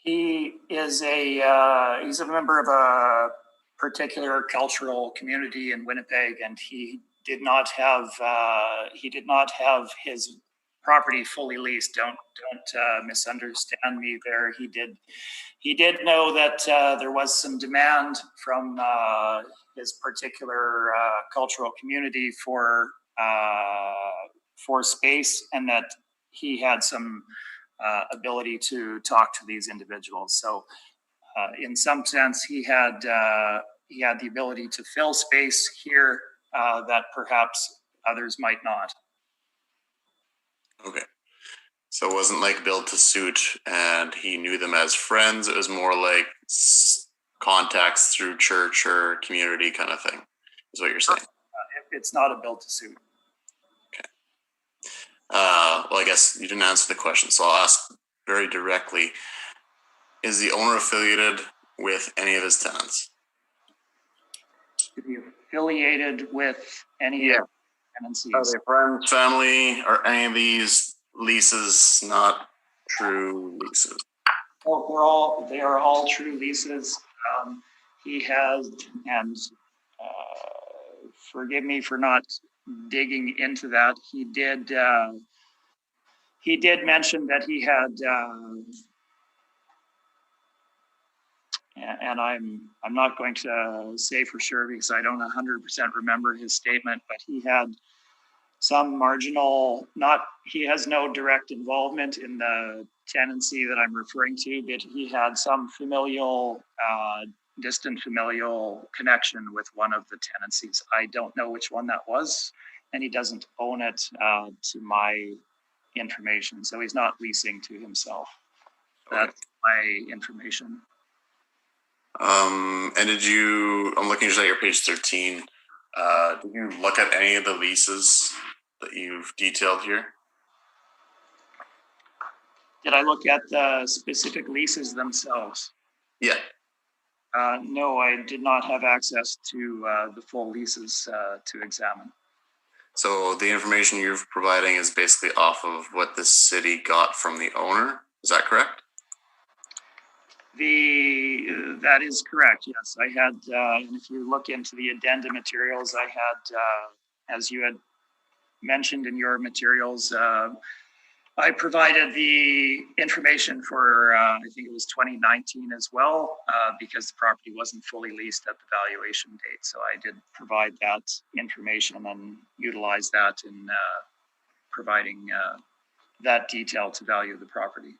He is he's a member of a particular cultural community in Winnipeg, and he did not have his property fully leased. Don't misunderstand me there. He did know that there was some demand from his particular cultural community for space, and that he had some ability to talk to these individuals. So in some sense, he had the ability to fill space here that perhaps others might not. Okay. So it wasn't like built to suit and he knew them as friends. It was more like contacts through church or community kind of thing, is what you're saying. It's not a built to suit. Okay. Well, I guess you didn't answer the question, so I'll ask very directly. Is the owner affiliated with any of his tenants? To be affiliated with any tenancies? Are they friends, family, or any of these leases not true leases? Oh, they are all true leases. He has, and forgive me for not digging into that. He did mention that he had, and I'm not going to say for sure because I don't 100% remember his statement, but he had some marginal, he has no direct involvement in the tenancy that I'm referring to, but he had some distant familial connection with one of the tenancies. I don't know which one that was, and he doesn't own it to my information. So he's not leasing to himself. That's my information. And I'm looking just at your page 13. Did you look at any of the leases that you've detailed here? Did I look at the specific leases themselves? Yeah. No, I did not have access to the full leases to examine. So the information you're providing is basically off of what the city got from the owner. Is that correct? That is correct. Yes, I had. And if you look into the addenda materials, I had, as you had mentioned in your materials, I provided the information for, I think it was 2019 as well, because the property wasn't fully leased at the valuation date. So I did provide that information and utilize that in providing that detail to value the property.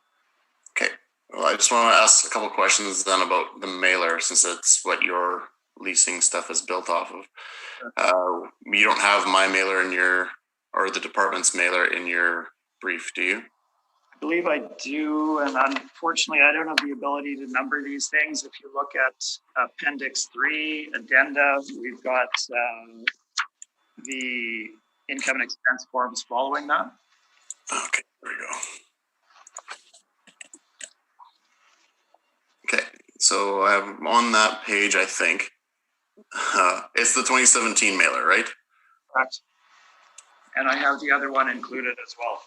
Okay. Well, I just want to ask a couple questions then about the mailer, since that's what your leasing stuff is built off of. You don't have my mailer in your, or the department's mailer in your brief, do you? I believe I do, and unfortunately, I don't have the ability to number these things. If you look at Appendix 3, Addenda, we've got the income and expense forms following that. Okay, there we go. Okay, so I'm on that page, I think. It's the 2017 mailer, right? Correct. And I have the other one included as well.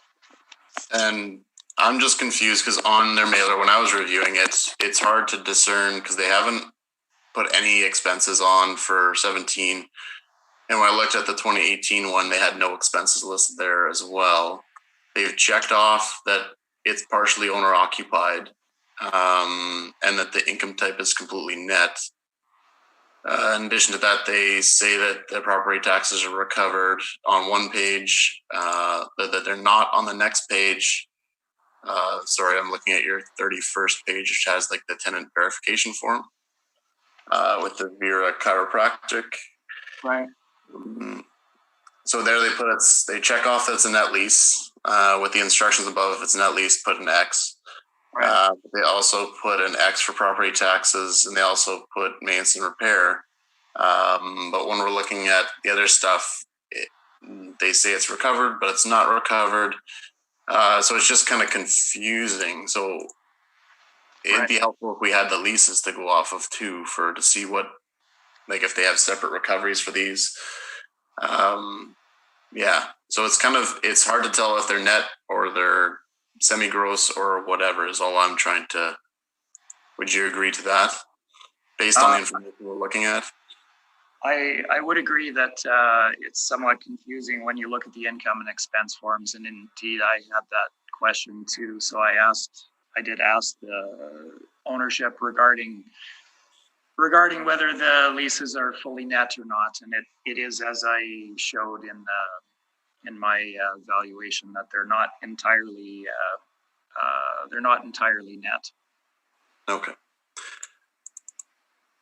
And I'm just confused because on their mailer, when I was reviewing it, it's hard to discern because they haven't put any expenses on for 17. And when I looked at the 2018 one, they had no expenses listed there as well. They've checked off that it's partially owner occupied, and that the income type is completely net. In addition to that, they say that the property taxes are recovered on one page, that they're not on the next page. Sorry, I'm looking at your 31st page, which has like the tenant verification form with the Vera Chiropractic. Right. So there they put it, they check off that it's a net lease with the instructions above. If it's a net lease, put an X. Right. They also put an X for property taxes, and they also put maintenance and repair. But when we're looking at the other stuff, they say it's recovered, but it's not recovered. So it's just kind of confusing. So it'd be helpful if we had the leases to go off of too, to see what, like if they have separate recoveries for these. Yeah. So it's hard to tell if they're net or they're semi-gross or whatever is all I'm trying to. Would you agree to that based on the information we're looking at? I would agree that it's somewhat confusing when you look at the income and expense forms, and indeed I had that question too. So I did ask the ownership regarding whether the leases are fully net or not, and it is as I showed in my valuation that they're not entirely net. Okay.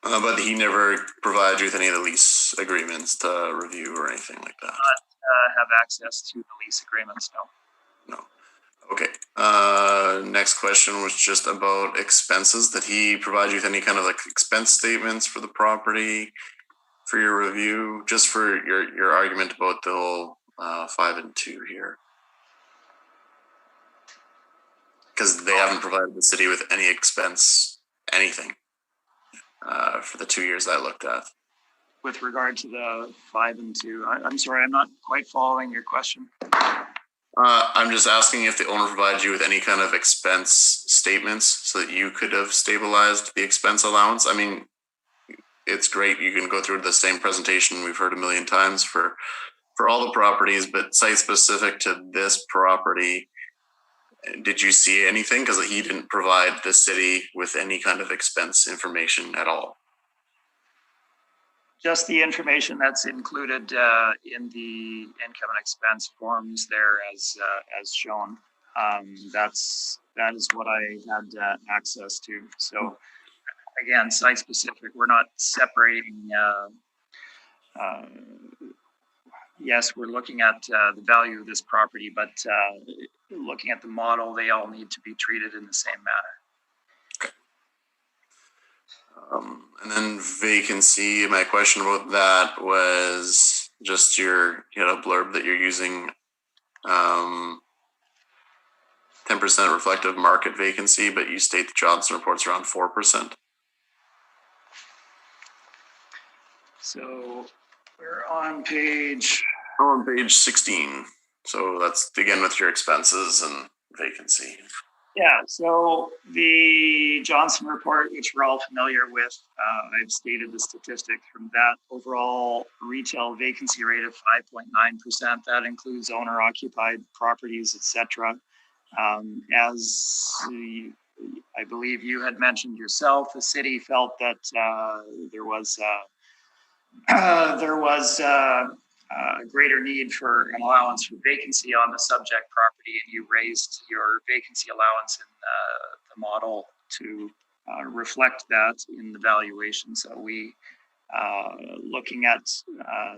But he never provided you with any of the lease agreements to review or anything like that? Not have access to the lease agreements, no. No. Okay. Next question was just about expenses. Did he provide you with any kind of like expense statements for the property for your review? Just for your argument about the whole 5 and 2 here. Because they haven't provided the city with any expense, anything. For the 2 years I looked at. With regard to the 5 and 2, I'm sorry, I'm not quite following your question. I'm just asking if the owner provided you with any kind of expense statements so that you could have stabilized the expense allowance. I mean, it's great. You can go through the same presentation we've heard a million times for all the properties, but site specific to this property, did you see anything? Because he didn't provide the city with any kind of expense information at all. Just the information that's included in the income and expense forms there as shown. That is what I had access to. So again, site specific, we're not separating. Yes, we're looking at the value of this property, but looking at the model, they all need to be treated in the same manner. And then vacancy, my question about that was just you had a blurb that you're using 10% reflective market vacancy, but you state the Johnson report's around 4%. So we're on page 16. So that's again with your expenses and vacancy. Yeah, so the Johnson report, which we're all familiar with, I've stated the statistic from that overall retail vacancy rate of 5.9%. That includes owner-occupied properties, etc. As I believe you had mentioned yourself, the city felt that there was a greater need for an allowance for vacancy on the subject property, and you raised your vacancy allowance in the model to reflect that in the valuation. So we, looking at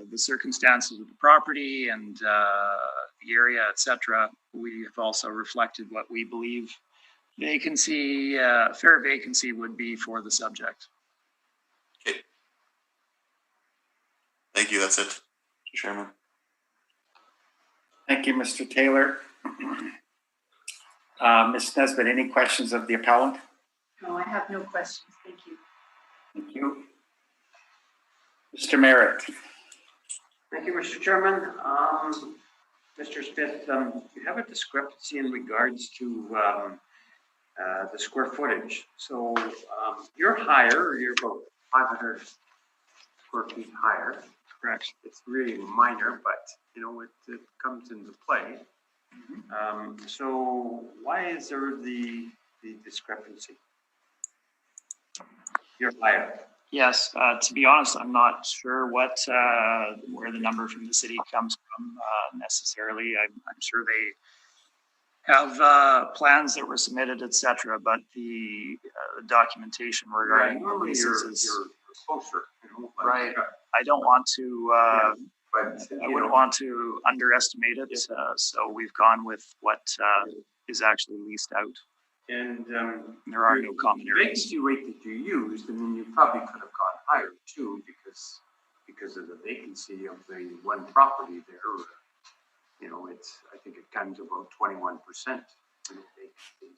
the circumstances of the property and the area, etc., we have also reflected what we believe vacancy, fair vacancy would be for the subject. Okay. Thank you. That's it, Mr. Chairman. Thank you, Mr. Taylor. Ms. Nesbitt, any questions of the appellant? No, I have no questions. Thank you. Thank you. Mr. Merritt. Thank you, Mr. Chairman. Mr. Smith, you have a discrepancy in regards to the square footage. So you're higher, you're about 500 square feet higher. Correct. It's really minor, but you know, it comes into play. So why is there the discrepancy? You're higher. Yes, to be honest, I'm not sure what where the number from the city comes from necessarily. I'm sure they have plans that were submitted, etc. But the documentation regarding the leases is you're closer. You know, right. I don't want to. But I wouldn't want to underestimate it. So we've gone with what is actually leased out. And there are no common the areas. vacancy rate that you used, I mean, you probably could have gone higher too, because of the vacancy of the one property there. You know, I think it comes to about 21%.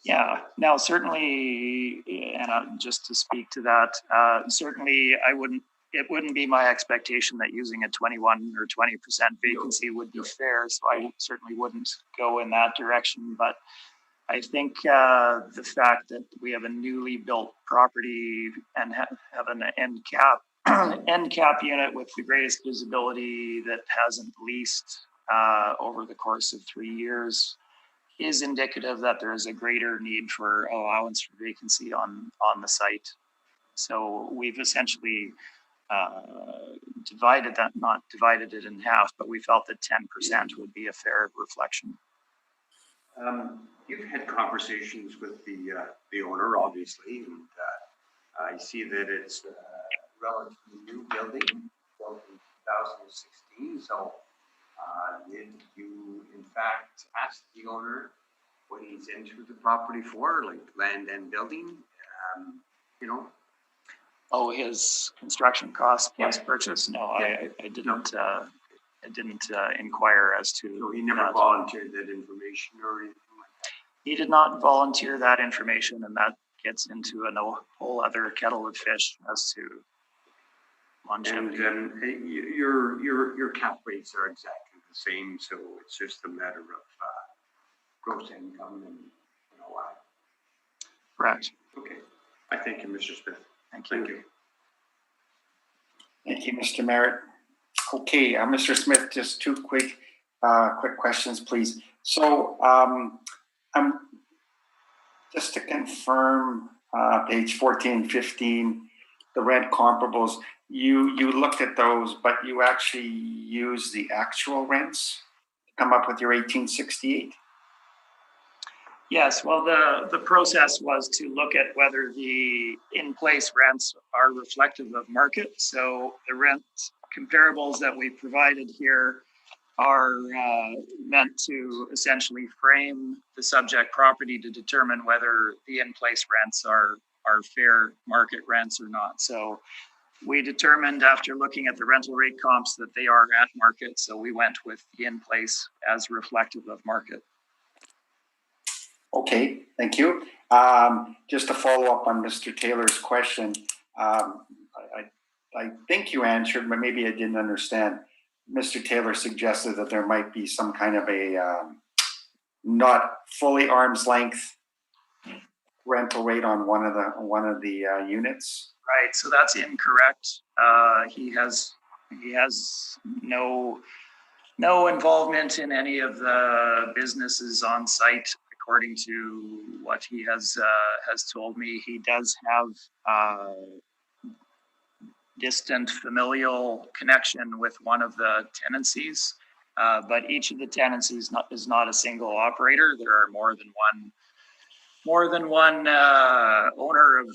Yeah. Now, certainly, and just to speak to that, certainly, it wouldn't be my expectation that using a 21 or 20% vacancy would be fair. So I certainly wouldn't go in that direction, but I think the fact that we have a newly built property and have an end cap unit with the greatest visibility that hasn't leased over the course of 3 years is indicative that there is a greater need for allowance for vacancy on the site. So we've essentially not divided it in half, but we felt that 10% would be a fair reflection. You've had conversations with the owner, obviously, and I see that it's a relatively new building, built in 2016. So did you, in fact, ask the owner what he's into the property for, like land and building? You know? Oh, his construction cost plus purchase? No, I didn't. I didn't inquire as to. So he never volunteered that information or anything like that? He did not volunteer that information, and that gets into a whole other kettle of fish as to longevity. And your cap rates are exactly the same, so it's just a matter of gross income and NOI. Correct. Okay. I thank you, Mr. Smith. Thank you. Thank you, Mr. Merritt. Okay, Mr. Smith, just two quick questions, please. So, just to confirm, page 14 and 15, the rent comparables, you looked at those, but you actually used the actual rents to come up with your 1868? Yes, well, the process was to look at whether the in-place rents are reflective of market. So the rent comparables that we provided here are meant to essentially frame the subject property to determine whether the in-place rents are fair market rents or not. So we determined after looking at the rental rate comps that they are at market. So we went with the in-place as reflective of market. Okay, thank you. Just to follow up on Mr. Taylor's question, I think you answered, but maybe I didn't understand. Mr. Taylor suggested that there might be some kind of a not fully arm's length rental rate on one of the units. Right, so that's incorrect. He has no involvement in any of the businesses on site according to what he has told me, he does have distant familial connection with one of the tenancies, but each of the tenancies is not a single operator. There are more than one owner of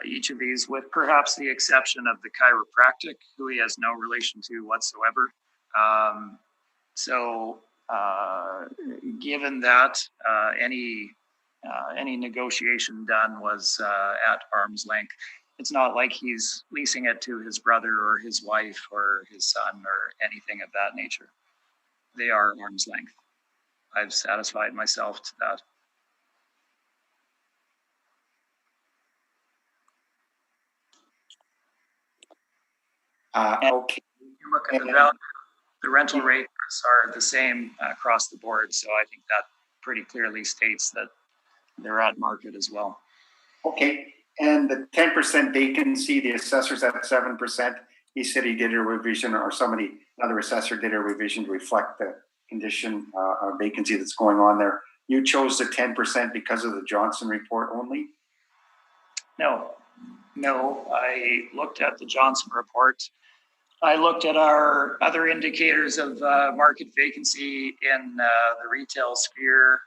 each of these, with perhaps the exception of the chiropractic, who he has no relation to whatsoever. Given that, any negotiation done was at arm's length. It's not like he's leasing it to his brother or his wife or his son or anything of that nature. They are arm's length. I've satisfied myself to that. Okay. You look at the value, the rental rates are the same across the board. So I think that pretty clearly states that they're at market as well. Okay. And the 10% vacancy, the assessor's at 7%. He said he did a revision, or another assessor did a revision to reflect the condition of vacancy that's going on there. You chose the 10% because of the Johnson report only? No, I looked at the Johnson report. I looked at our other indicators of market vacancy in the retail sphere.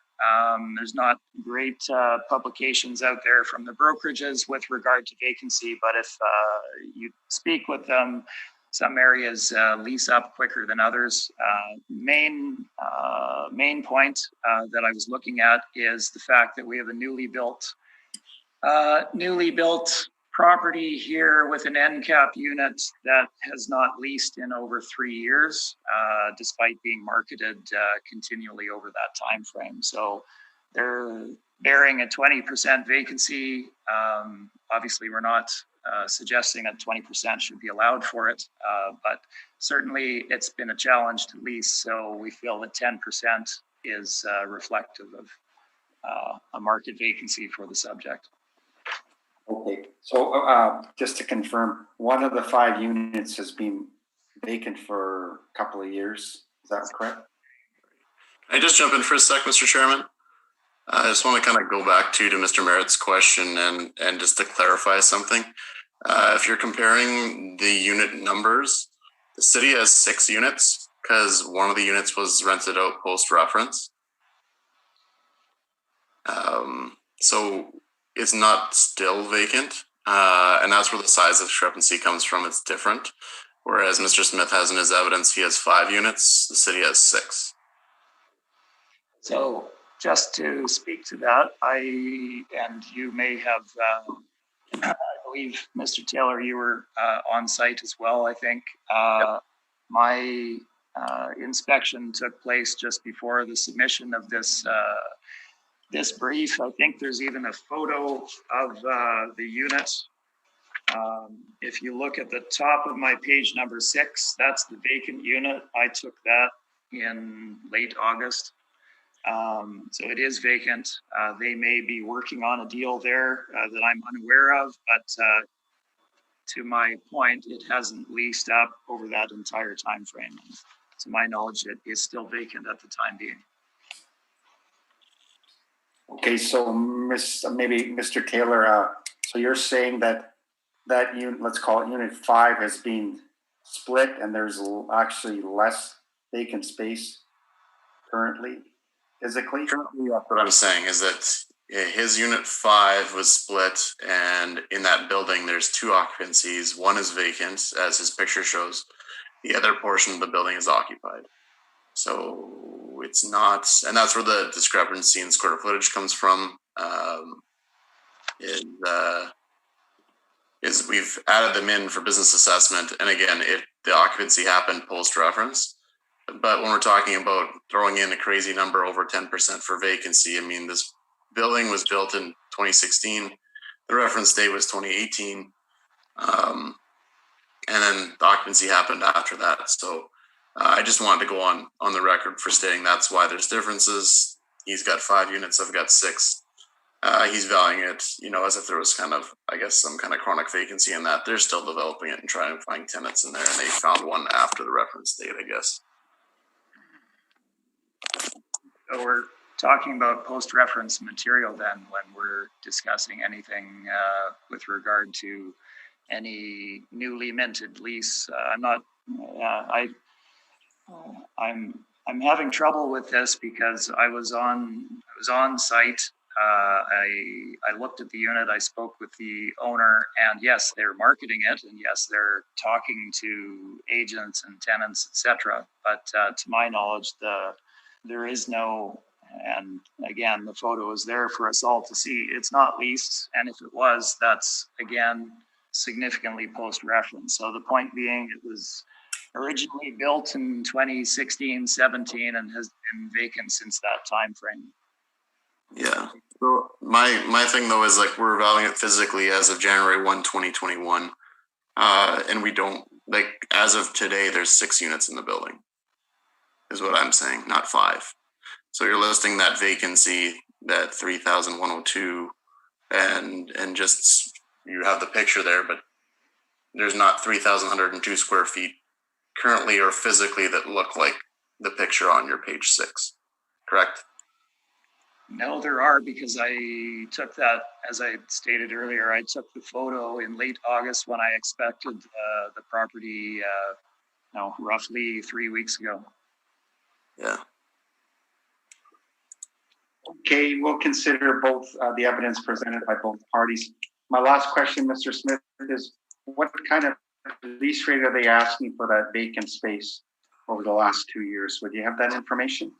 There's not great publications out there from the brokerages with regard to vacancy, but if you speak with them, some areas lease up quicker than others. Main point that I was looking at is the fact that we have a newly built property here with an end cap unit that has not leased in over 3 years, despite being marketed continually over that time frame. So they're bearing a 20% vacancy. Obviously, we're not suggesting that 20% should be allowed for it, but certainly it's been a challenge to lease. So we feel that 10% is reflective of a market vacancy for the subject. Okay, so just to confirm, one of the 5 units has been vacant for a couple of years. Is that correct? Can I just jump in for a sec, Mr. Chairman? I just want to kind of go back to Mr. Merritt's question and just to clarify something. If you're comparing the unit numbers, the city has 6 units because one of the units was rented out post-reference. So it's not still vacant, and that's where the size of discrepancy comes from. It's different. Whereas Mr. Smith has in his evidence, he has 5 units, the city has 6. So just to speak to that, and you may have, I believe, Mr. Taylor, you were on site as well, I think. Yep. My inspection took place just before the submission of this brief. I think there's even a photo of the unit. If you look at the top of my page number 6, that's the vacant unit. I took that in late August. So it is vacant. They may be working on a deal there that I'm unaware of, but to my point, it hasn't leased up over that entire time frame. To my knowledge, it is still vacant at the time being. Okay, so maybe Mr. Taylor, so you're saying that unit, let's call it unit 5, has been split and there's actually less vacant space currently, physically? Currently, that's what I'm saying, is that his unit 5 was split, and in that building there's 2 occupancies. One is vacant, as his picture shows. The other portion of the building is occupied. So it's not, and that's where the discrepancy in square footage comes from. Is we've added them in for business assessment, and again, the occupancy happened post-reference. But when we're talking about throwing in a crazy number over 10% for vacancy, I mean, this building was built in 2016. The reference date was 2018. And then the occupancy happened after that. So I just wanted to go on the record for stating that's why there's differences. He's got 5 units, I've got 6. He's valuing it, as if there was kind of, I guess, some kind of chronic vacancy in that. They're still developing it and trying to find tenants in there, and they found one after the reference date, I guess. So we're talking about post-reference material then when we're discussing anything with regard to any newly minted lease. I'm having trouble with this because I was on site. I looked at the unit, I spoke with the owner, and yes, they're marketing it, and yes, they're talking to agents and tenants, etc. But to my knowledge, there is no, and again, the photo is there for us all to see. It's not leased, and if it was, that's again significantly post-reference. So the point being, it was originally built in 2016-17 and has been vacant since that time frame. Yeah. So my thing though is like we're valuing it physically as of January 1, 2021. And we don't, like, as of today, there's 6 units in the building, is what I'm saying, not 5. So you're listing that vacancy, that 3,102, and just, you have the picture there, but there's not 3,102 square feet currently or physically that look like the picture on your page 6, correct? No, there are, because I took that, as I stated earlier, I took the photo in late August when I expected the property, roughly 3 weeks ago. Yeah. Okay, we'll consider both the evidence presented by both parties. My last question, Mr. Smith, is what kind of lease rate are they asking for that vacant space over the last 2 years? Would you have that information?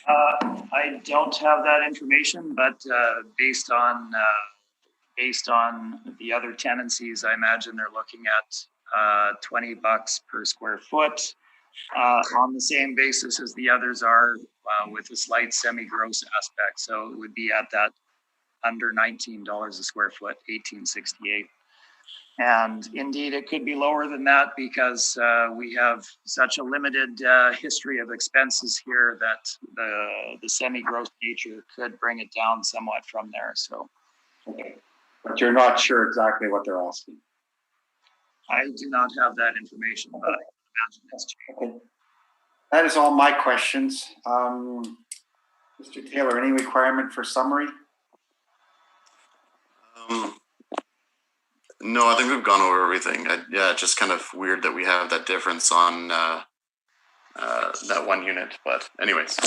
I don't have that information, but based on the other tenancies, I imagine they're looking at $20 per square foot on the same basis as the others are, with a slight semi-gross aspect. So it would be at that under $19 a square foot, $18.68. And indeed, it could be lower than that because we have such a limited history of expenses here that the semi-gross nature could bring it down somewhat from there. So, okay, but you're not sure exactly what they're asking. I do not have that information, but I imagine that's true. Okay, that is all my questions. Mr. Taylor, any requirement for summary? No, I think we've gone over everything. It's just kind of weird that we have that difference on that one unit. But anyways.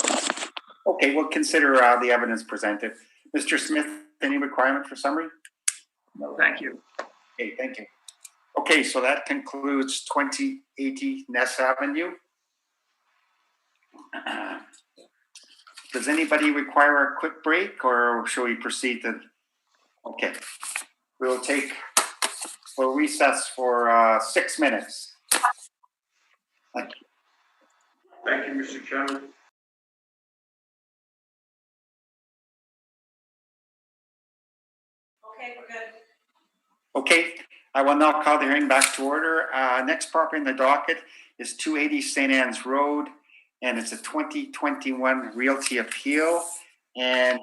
Okay, we'll consider the evidence presented. Mr. Smith, any requirement for summary? No, thank you. Okay, thank you. Okay, so that concludes 2080 Ness Avenue. Does anybody require a quick break, or shall we proceed to? Okay, we'll recess for 6 minutes. Thank you. Thank you, Mr. Chairman. Okay, we're good. Okay, I will now call the hearing back to order. Next property in the docket is 280 St. Anne's Road, and it's a 2021 realty appeal. And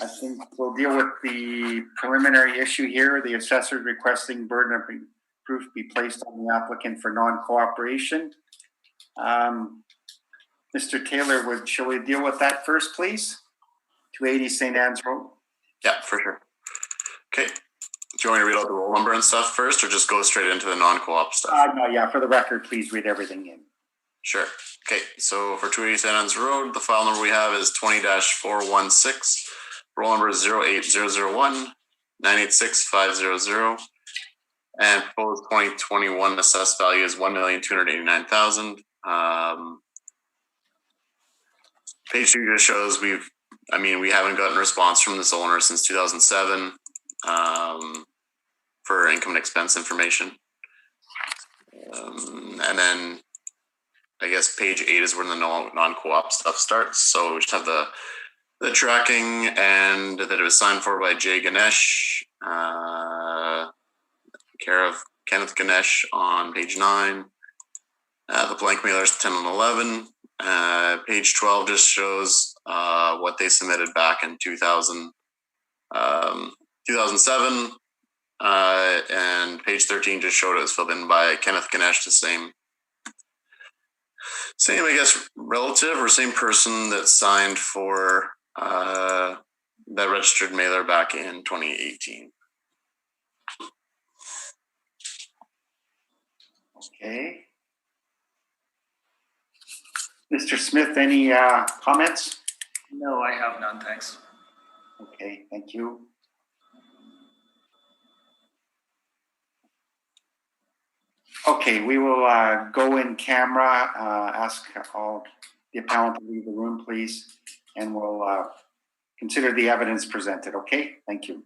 I think we'll deal with the preliminary issue here. The assessor requesting burden of proof be placed on the applicant for non-cooperation. Mr. Taylor, shall we deal with that first, please? 280 St. Anne's Road. Yeah, for sure. Okay. Do you want me to read out the roll number and stuff first, or just go straight into the non-co-op stuff? No, yeah, for the record, please read everything in. Sure. Okay, so for 280 St. Anne's Road, the file number we have is 20-416. Roll number is 08001 986500. And proposed 2021 assessed value is $1,289,000. Page 2 just shows we haven't gotten a response from this owner since 2007 for income and expense information. And then I guess page 8 is where the non-co-op stuff starts. So we just have the tracking, and that it was signed for by Jay Ganesh, care of Kenneth Ganesh on page 9. The blank mailers 10 and 11. Page 12 just shows what they submitted back in 2007. And page 13 just showed it was filled in by Kenneth Ganesh, the Same, I guess, relative or same person that signed for that registered mailer back in 2018. Okay. Mr. Smith, any comments? No, I have none, thanks. Okay, thank you. Okay, we will go in camera, ask all the appellant to leave the room, please, and we'll consider the evidence presented, okay? Thank you.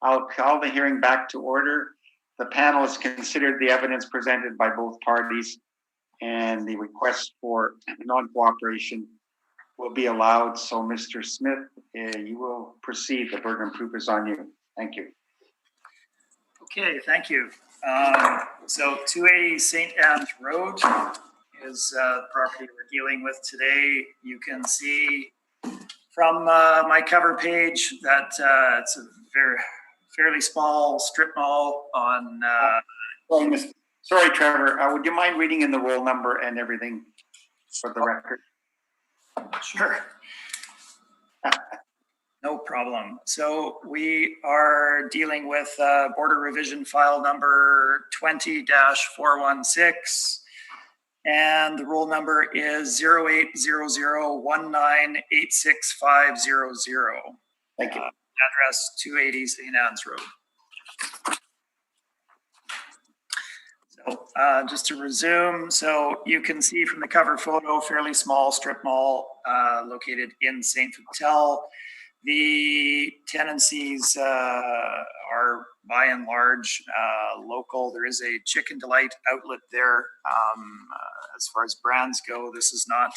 I'll call the hearing back to order. The panel has considered the evidence presented by both parties, and the request for non-cooperation will be allowed. So Mr. Smith, you will proceed. The burden of proof is on you. Thank you. Okay, thank you. So 280 St. Anne's Road is the property we're dealing with today. You can see from my cover page that it's a fairly small strip mall on. Sorry, Trevor. Would you mind reading in the roll number and everything for the record? Sure. No problem. So we are dealing with border revision file number 20-416. And the roll number is 0800198650. Thank you. Address 280 St. Anne's Road. So just to resume, so you can see from the cover photo, fairly small strip mall located in St. Vital. The tenancies are by and large local. There is a Chicken Delight outlet there. As far as brands go, this is not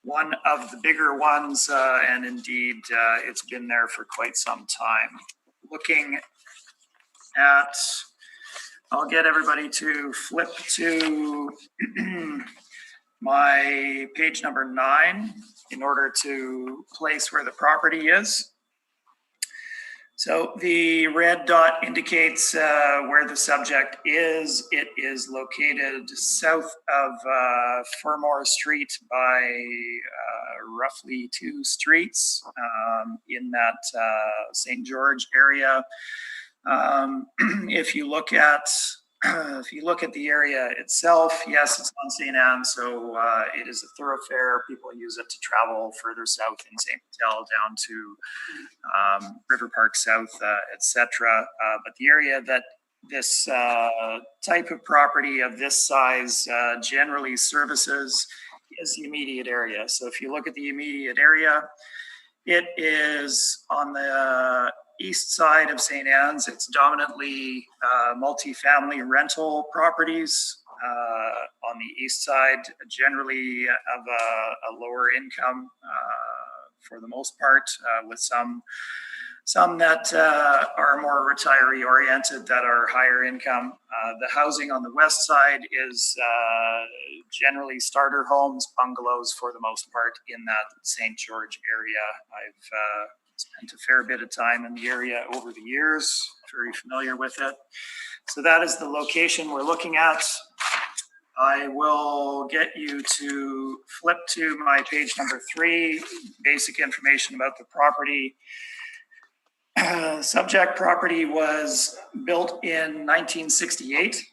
one of the bigger ones, and indeed it's been there for quite some time. Looking at, I'll get everybody to flip to my page number 9 in order to place where the property is. So the red dot indicates where the subject is. It is located south of Fermor Street by roughly 2 streets in that St. George area. If you look at the area itself, yes, it's on St. Anne, so it is a thoroughfare. People use it to travel further south in St. Vital down to River Park South, etc. But the area that this type of property of this size generally services is the immediate area. So if you look at the immediate area, it is on the east side of St. Anne's. It's dominantly multifamily rental properties on the east side, generally of a lower income for the most part, with some that are more retiree oriented that are higher income. The housing on the west side is generally starter homes, bungalows for the most part in that St. George area. I've spent a fair bit of time in the area over the years, very familiar with it. So that is the location we're looking at. I will get you to flip to my page number 3, basic information about the property. Subject property was built in 1968.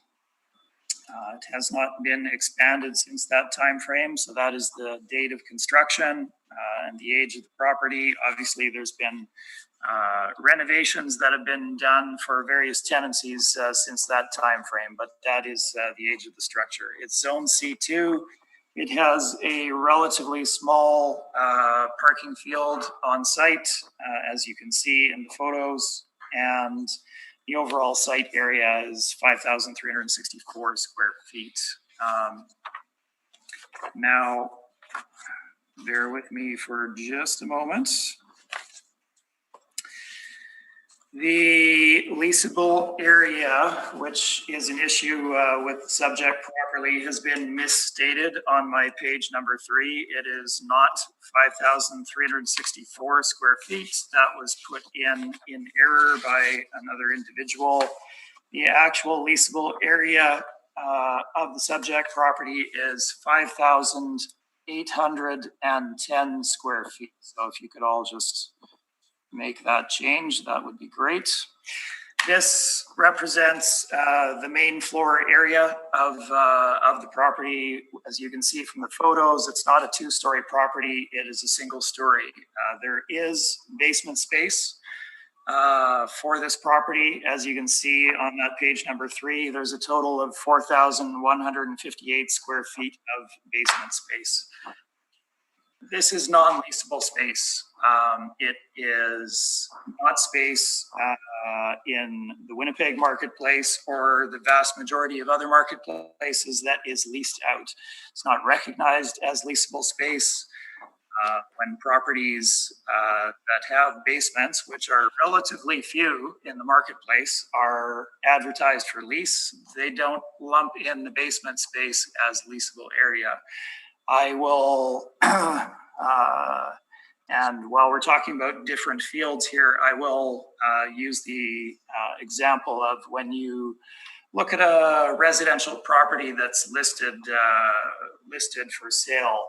It has not been expanded since that time frame, so that is the date of construction and the age of the property. Obviously, there's been renovations that have been done for various tenancies since that time frame, but that is the age of the structure. It's zone C2. It has a relatively small parking field on site, as you can see in the photos, and the overall site area is 5,364 square feet. Now, bear with me for just a moment. The leasable area, which is an issue with the subject properly, has been misstated on my page number 3. It is not 5,364 square feet. That was put in error by another individual. The actual leasable area of the subject property is 5,810 square feet. So if you could all just make that change, that would be great. This represents the main floor area of the property. As you can see from the photos, it's not a 2-story property, it is a single story. There is basement space for this property. As you can see on that page number 3, there's a total of 4,158 square feet of basement space. This is non-leasable space. It is not space in the Winnipeg marketplace or the vast majority of other marketplaces that is leased out. It's not recognized as leasable space. When properties that have basements, which are relatively few in the marketplace, are advertised for lease, they don't lump in the basement space as leasable area. I will, and while we're talking about different fields here, I will use the example of when you look at a residential property that's listed for sale,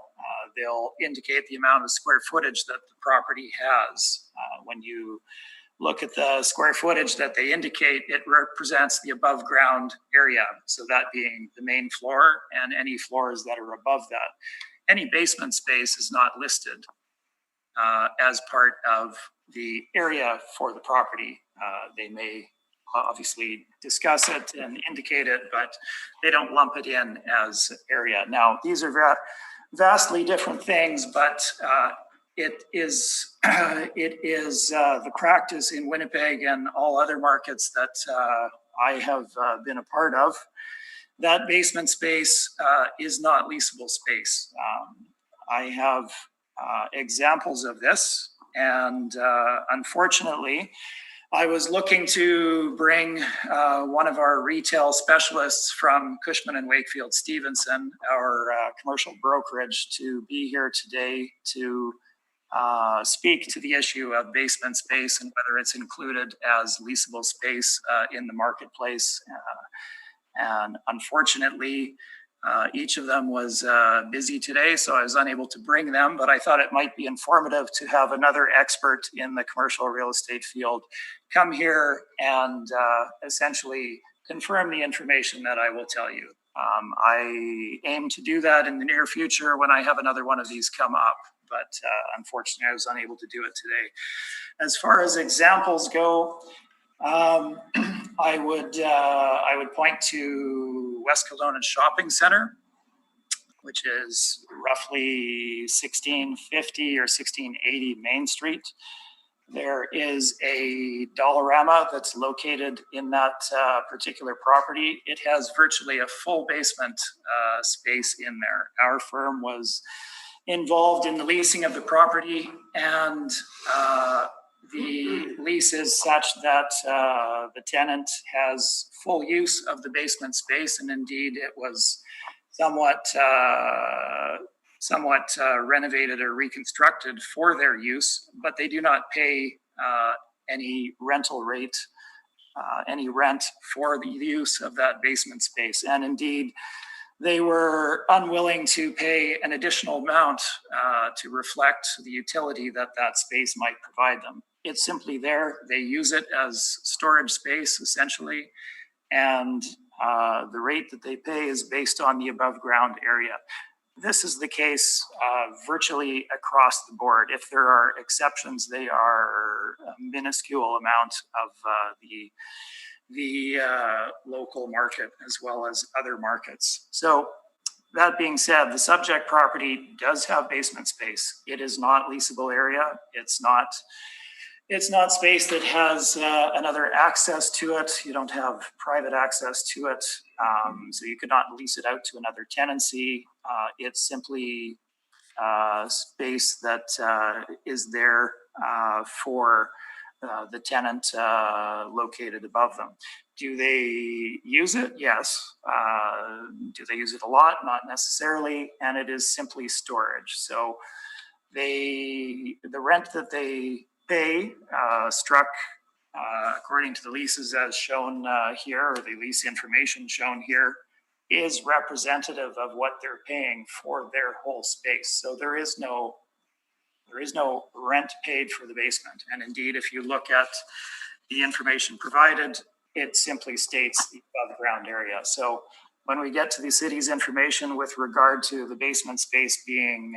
they'll indicate the amount of square footage that the property has. When you look at the square footage that they indicate, it represents the above ground area. So that being the main floor and any floors that are above that. Any basement space is not listed as part of the area for the property. They may obviously discuss it and indicate it, but they don't lump it in as area. Now, these are vastly different things, but it is the practice in Winnipeg and all other markets that I have been a part of, that basement space is not leasable space. I have examples of this, and unfortunately, I was looking to bring one of our retail specialists from Cushman and Wakefield Stevenson, our commercial brokerage, to be here today to speak to the issue of basement space and whether it's included as leasable space in the marketplace. And unfortunately, each of them was busy today, so I was unable to bring them, but I thought it might be informative to have another expert in the commercial real estate field come here and essentially confirm the information that I will tell you. I aim to do that in the near future when I have another one of these come up, but unfortunately I was unable to do it today. As far as examples go, I would point to West Kelowna Shopping Center, which is roughly 1650 or 1680 Main Street. There is a Dollarama that's located in that particular property. It has virtually a full basement space in there. Our firm was involved in the leasing of the property, and the lease is such that the tenant has full use of the basement space, and indeed it was somewhat renovated or reconstructed for their use, but they do not pay any rental rate, any rent for the use of that basement space. And indeed, they were unwilling to pay an additional amount to reflect the utility that that space might provide them. It's simply there. They use it as storage space, essentially, and the rate that they pay is based on the above ground area. This is the case virtually across the board. If there are exceptions, they are a minuscule amount of the local market as well as other markets. So that being said, the subject property does have basement space. It is not leasable area. It's not space that has another access to it. You don't have private access to it. So you could not lease it out to another tenancy. It's simply space that is there for the tenant located above them. Do they use it? Yes. Do they use it a lot? Not necessarily. And it is simply storage. So the rent that they pay struck according to the leases as shown here, or the lease information shown here, is representative of what they're paying for their whole space. So there is no rent paid for the basement. And indeed, if you look at the information provided, it simply states the above ground area. So when we get to the city's information with regard to the basement space being,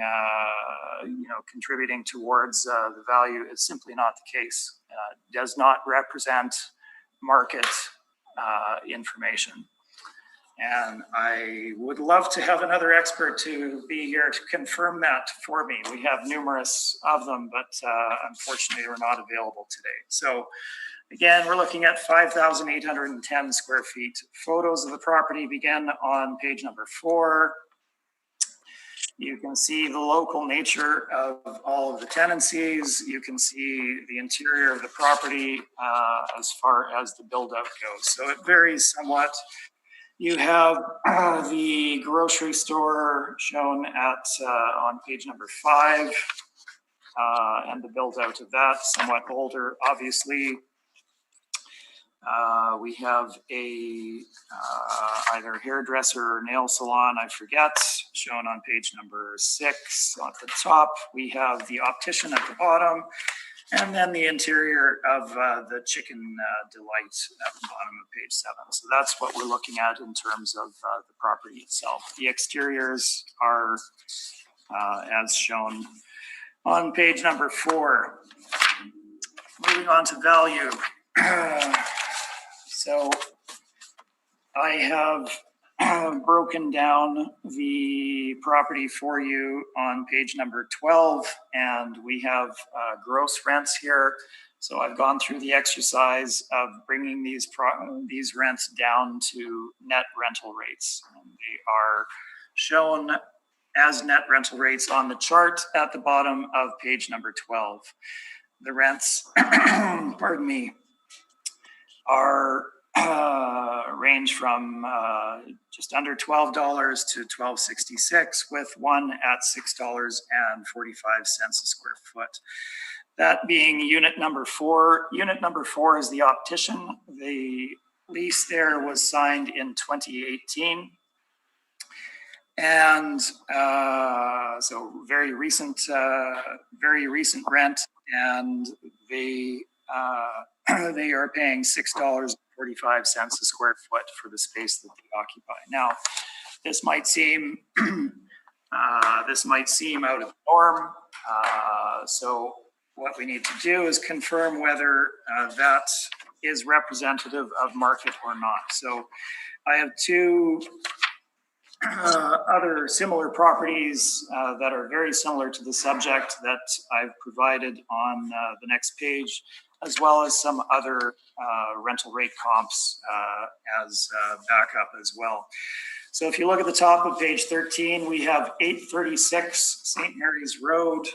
contributing towards the value, it's simply not the case. Does not represent market information. And I would love to have another expert to be here to confirm that for me. We have numerous of them, but unfortunately are not available today. So again, we're looking at 5,810 square feet. Photos of the property begin on page number 4. You can see the local nature of all of the tenancies. You can see the interior of the property as far as the build out goes. So it varies somewhat. You have the grocery store shown at on page number 5 and the build out of that, somewhat older, obviously. We have a either hairdresser or nail salon, I forget, shown on page number 6. At the top, we have the optician at the bottom, and then the interior of the Chicken Delight at the bottom of page 7. So that's what we're looking at in terms of the property itself. The exteriors are as shown on page number 4. Moving on to value. So I have broken down the property for you on page number 12, and we have gross rents here. So I've gone through the exercise of bringing these rents down to net rental rates. And they are shown as net rental rates on the chart at the bottom of page number 12. The rents, pardon me, are range from just under $12 to $12.66, with one at $6.45 a square foot. That being unit number 4. Unit number 4 is the optician. The lease there was signed in 2018. And so very recent rent, and they are paying $6.45 a square foot for the space that they occupy. Now, this might seem out of the norm. So what we need to do is confirm whether that is representative of market or not. So I have 2 other similar properties that are very similar to the subject that I've provided on the next page, as well as some other rental rate comps as backup as well. So if you look at the top of page 13, we have 836 St. Mary's Road.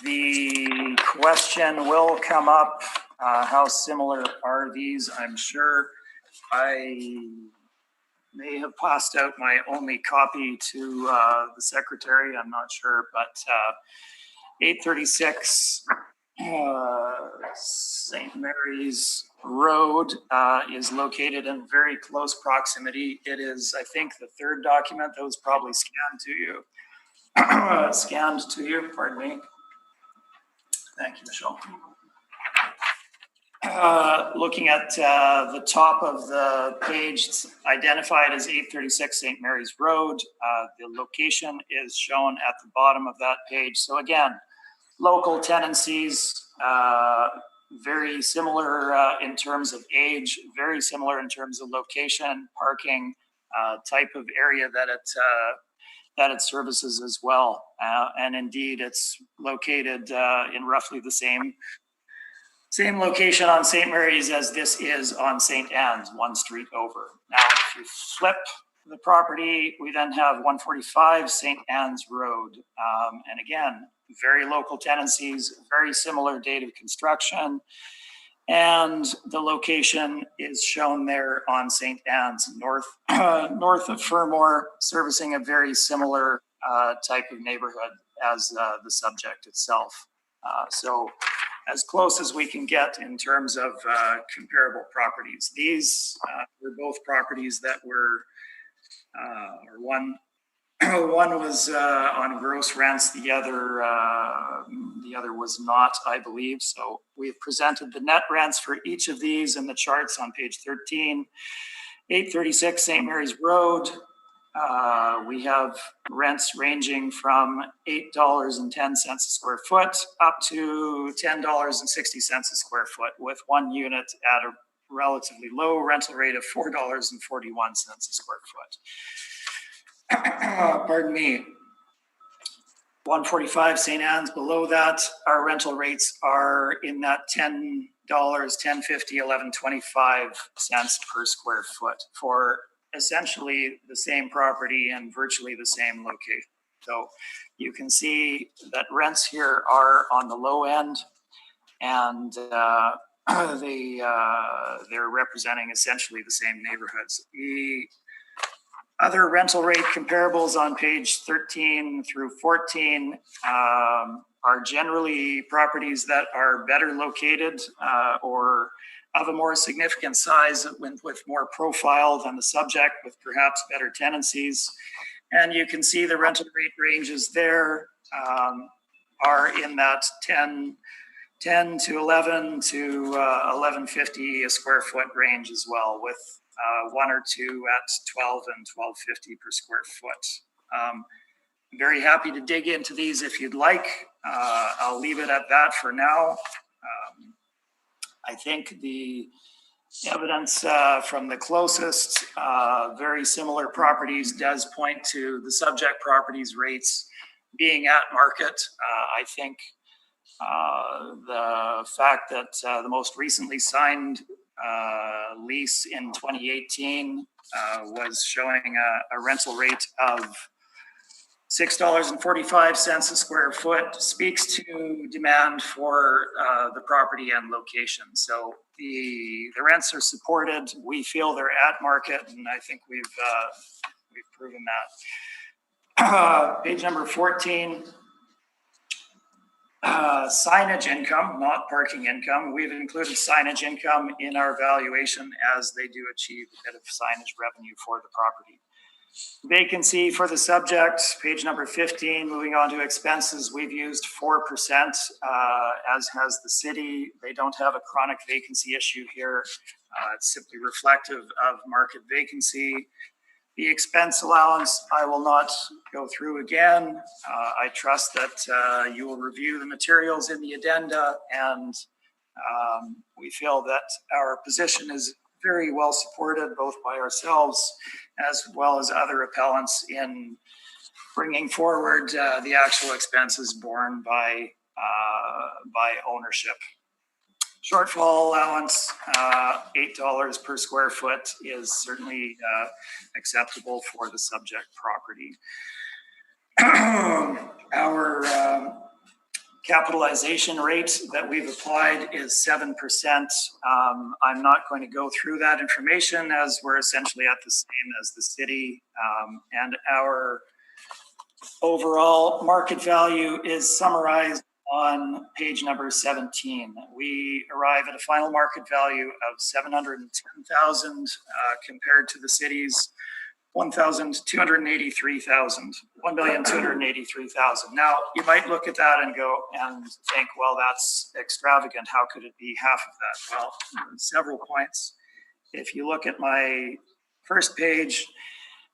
The question will come up, how similar are these? I'm sure I may have passed out my only copy to the secretary, I'm not sure, but 836 St. Mary's Road is located in very close proximity. It is, I think, the 3rd document that was probably scanned to you. Pardon me. Thank you, Michelle. Looking at the top of the page, it's identified as 836 St. Mary's Road. The location is shown at the bottom of that page. So again, local tenancies, very similar in terms of age, very similar in terms of location, parking, type of area that it services as well. And indeed, it's located in roughly the same location on St. Mary's as this is on St. Anne's, 1 street over. Now, if you flip the property, we then have 145 St. Anne's Road. And again, very local tenancies, very similar date of construction. And the location is shown there on St. Anne's, north of Fermor, servicing a very similar type of neighborhood as the subject itself. So as close as we can get in terms of comparable properties. These were both properties that were, or one was on gross rents, the other was not, I believe. So we've presented the net rents for each of these in the charts on page 13. 836 St. Mary's Road. We have rents ranging from $8.10 a square foot up to $10.60 a square foot, with one unit at a relatively low rental rate of $4.41 a square foot. Pardon me. 145 St. Anne's, below that, our rental rates are in that $10, $10.50, $11.25 per square foot for essentially the same property and virtually the same location. So you can see that rents here are on the low end, and they're representing essentially the same neighborhoods. The other rental rate comparables on page 13 through 14 are generally properties that are better located or of a more significant size with more profile than the subject, with perhaps better tenancies. And you can see the rental rate ranges there are in that 10 to 11 to 11.50 a square foot range as well, with one or two at 12 and 12.50 per square foot. I'm very happy to dig into these if you'd like. I'll leave it at that for now. I think the evidence from the closest very similar properties does point to the subject properties rates being at market. I think the fact that the most recently signed lease in 2018 was showing a rental rate of $6.45 a square foot speaks to demand for the property and location. So the rents are supported. We feel they're at market, and I think we've proven that. Page number 14. Signage income, not parking income. We've included signage income in our valuation as they do achieve a bit of signage revenue for the property. Vacancy for the subject, page number 15, moving on to expenses, we've used 4%, as has the city. They don't have a chronic vacancy issue here. It's simply reflective of market vacancy. The expense allowance, I will not go through again. I trust that you will review the materials in the addenda, and we feel that our position is very well supported both by ourselves as well as other appellants in bringing forward the actual expenses borne by ownership. Shortfall allowance, $8 per square foot is certainly acceptable for the subject property. Our capitalization rate that we've applied is 7%. I'm not going to go through that information as we're essentially at the same as the city, and our overall market value is summarized on page number 17. We arrive at a final market value of $710,000 compared to the city's $1,283,000. Now, you might look at that and go and think, well, that's extravagant. How could it be half of that? Well, several points. If you look at my first page,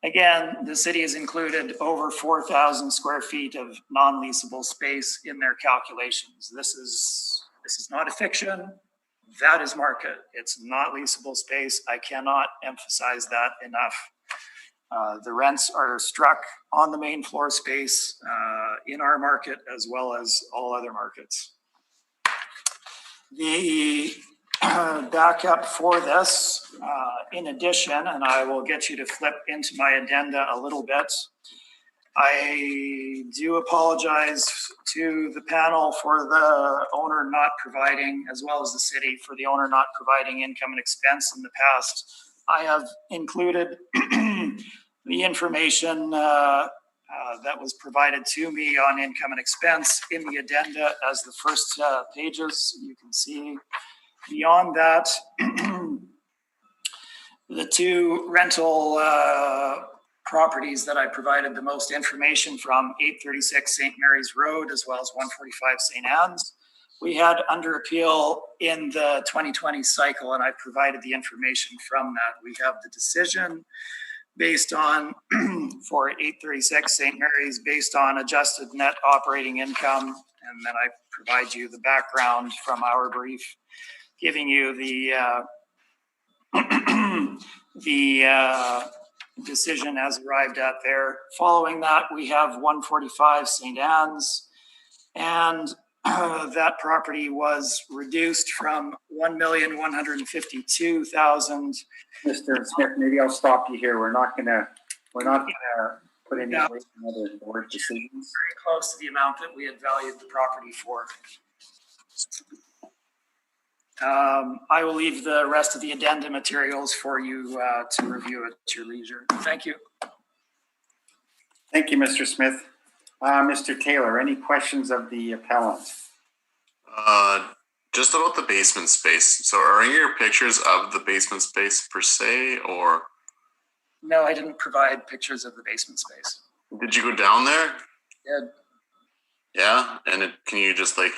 again, the city has included over 4,000 square feet of non-leasable space in their calculations. This is not a fiction. That is market. It's not leasable space. I cannot emphasize that enough. The rents are struck on the main floor space in our market as well as all other markets. The backup for this, in addition, and I will get you to flip into my addenda a little bit, I do apologize to the panel for the owner not providing, as well as the city, for the owner not providing income and expense in the past. I have included the information that was provided to me on income and expense in the addenda as the first pages. You can see beyond that, the two rental properties that I provided the most information from, 836 St. Mary's Road, as well as 145 St. Anne's. We had under appeal in the 2020 cycle, and I provided the information from that. We have the decision based on, for 836 St. Mary's, based on adjusted net operating income. And then I provide you the background from our brief, giving you the decision as arrived at there. Following that, we have 145 St. Anne's, and that property was reduced from 1,152,000. Mr. Smith, maybe I'll stop you here. We're not gonna put any weight in other board decisions. Very close to the amount that we had valued the property for. I will leave the rest of the addenda materials for you to review at your leisure. Thank you. Thank you, Mr. Smith. Mr. Taylor, any questions of the appellant? Just about the basement space. So are your pictures of the basement space per se, or? No, I didn't provide pictures of the basement space. Did you go down there? Did. Yeah, and can you just like,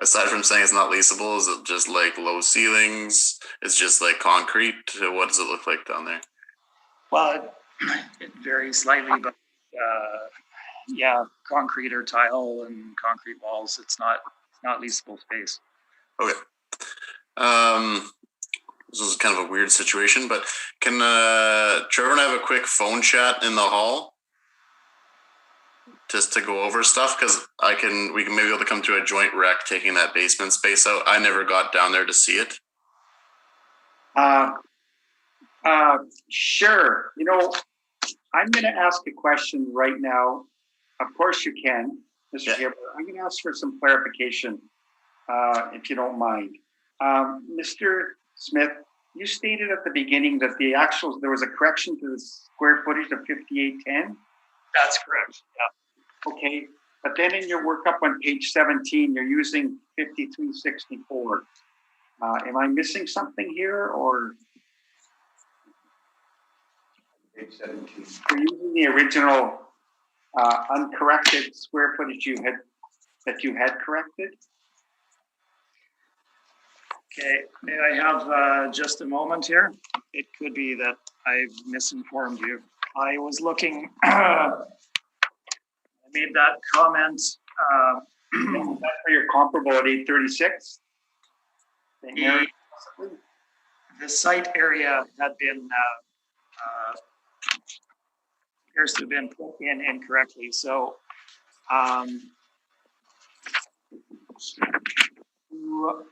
aside from saying it's not leasable, is it just like low ceilings? It's just like concrete? What does it look like down there? Well, it varies slightly, but yeah, concrete or tile and concrete walls. It's not leasable space. Okay. This is kind of a weird situation, but can Trevor and I have a quick phone chat in the hall? Just to go over stuff, because we can maybe be able to come to a joint rec taking that basement space out. I never got down there to see it. Sure. You know, I'm going to ask a question right now. Of course you can, Mr. Taylor. I'm going to ask for some clarification, if you don't mind. Mr. Smith, you stated at the beginning that there was a correction to the square footage of 5810. That's correct. Yeah. Okay, but then in your workup on page 17, you're using 5364. Am I missing something here, or? Page 17. You're using the original uncorrected square footage that you had corrected? Okay, may I have just a moment here? It could be that I've misinformed you. I was looking, I made that comment. That's for your comparable at 836? The site area had been, appears to have been put in incorrectly. So, you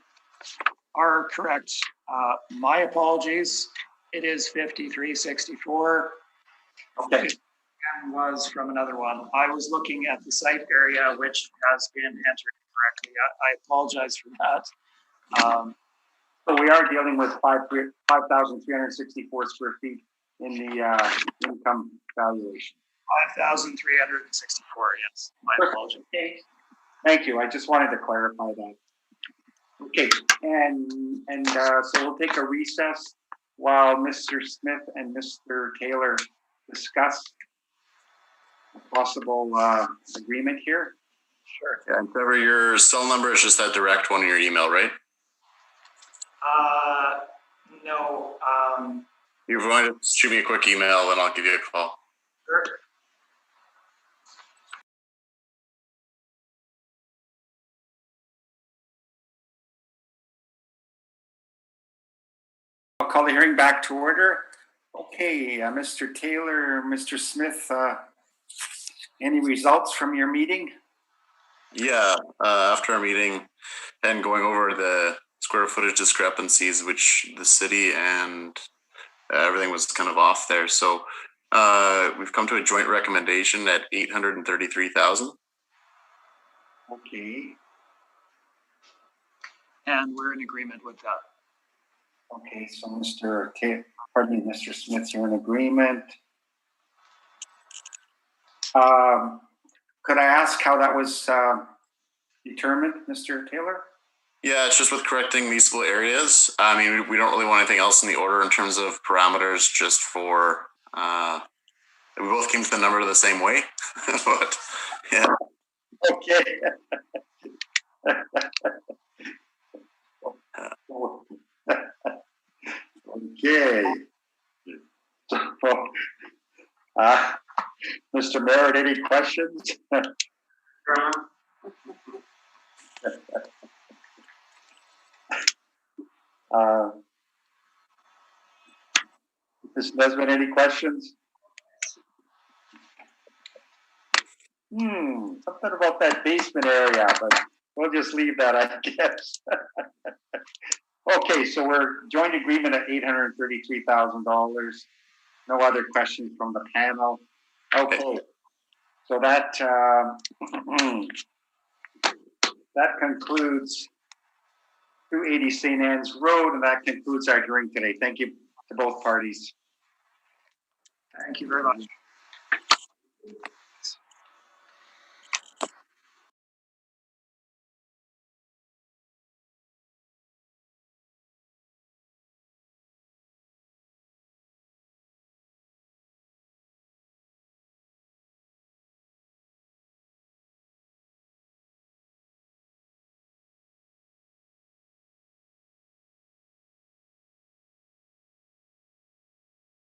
are correct. My apologies. It is 5364. Okay. And was from another one. I was looking at the site area, which has been entered correctly. I apologize for that. So we are dealing with 5,364 square feet in the income valuation. 5,364, yes. My apologies. Thank you. I just wanted to clarify that. Okay, and so we'll take a recess while Mr. Smith and Mr. Taylor discuss a possible agreement here. Sure. Yeah, and Trevor, your cell number is just that direct one in your email, right? No. You're going to shoot me a quick email and I'll give you a call. Sure. I'll call the hearing back to order. Okay, Mr. Taylor, Mr. Smith, any results from your meeting? Yeah, after our meeting and going over the square footage discrepancies, which the city and everything was kind of off there. So We've come to a joint recommendation at 833,000. Okay, And we're in agreement with that. okay, so Mr. Smith, you're in agreement. Could I ask how that was determined, Mr. Taylor? Yeah, it's just with correcting municipal areas. I mean, we don't really want anything else in the order in terms of parameters, just for, we both came to the number the same way, but yeah. Okay. Okay. Mr. Merritt, any questions? Ms. Nesbitt, any questions? Something about that basement area, but we'll just leave that, I guess. Okay, so we're joint agreement at $833,000. No other questions from the panel. Okay, so that that concludes 280 St. Anne's Road, and that concludes our hearing today. Thank you to both parties. Thank you very much.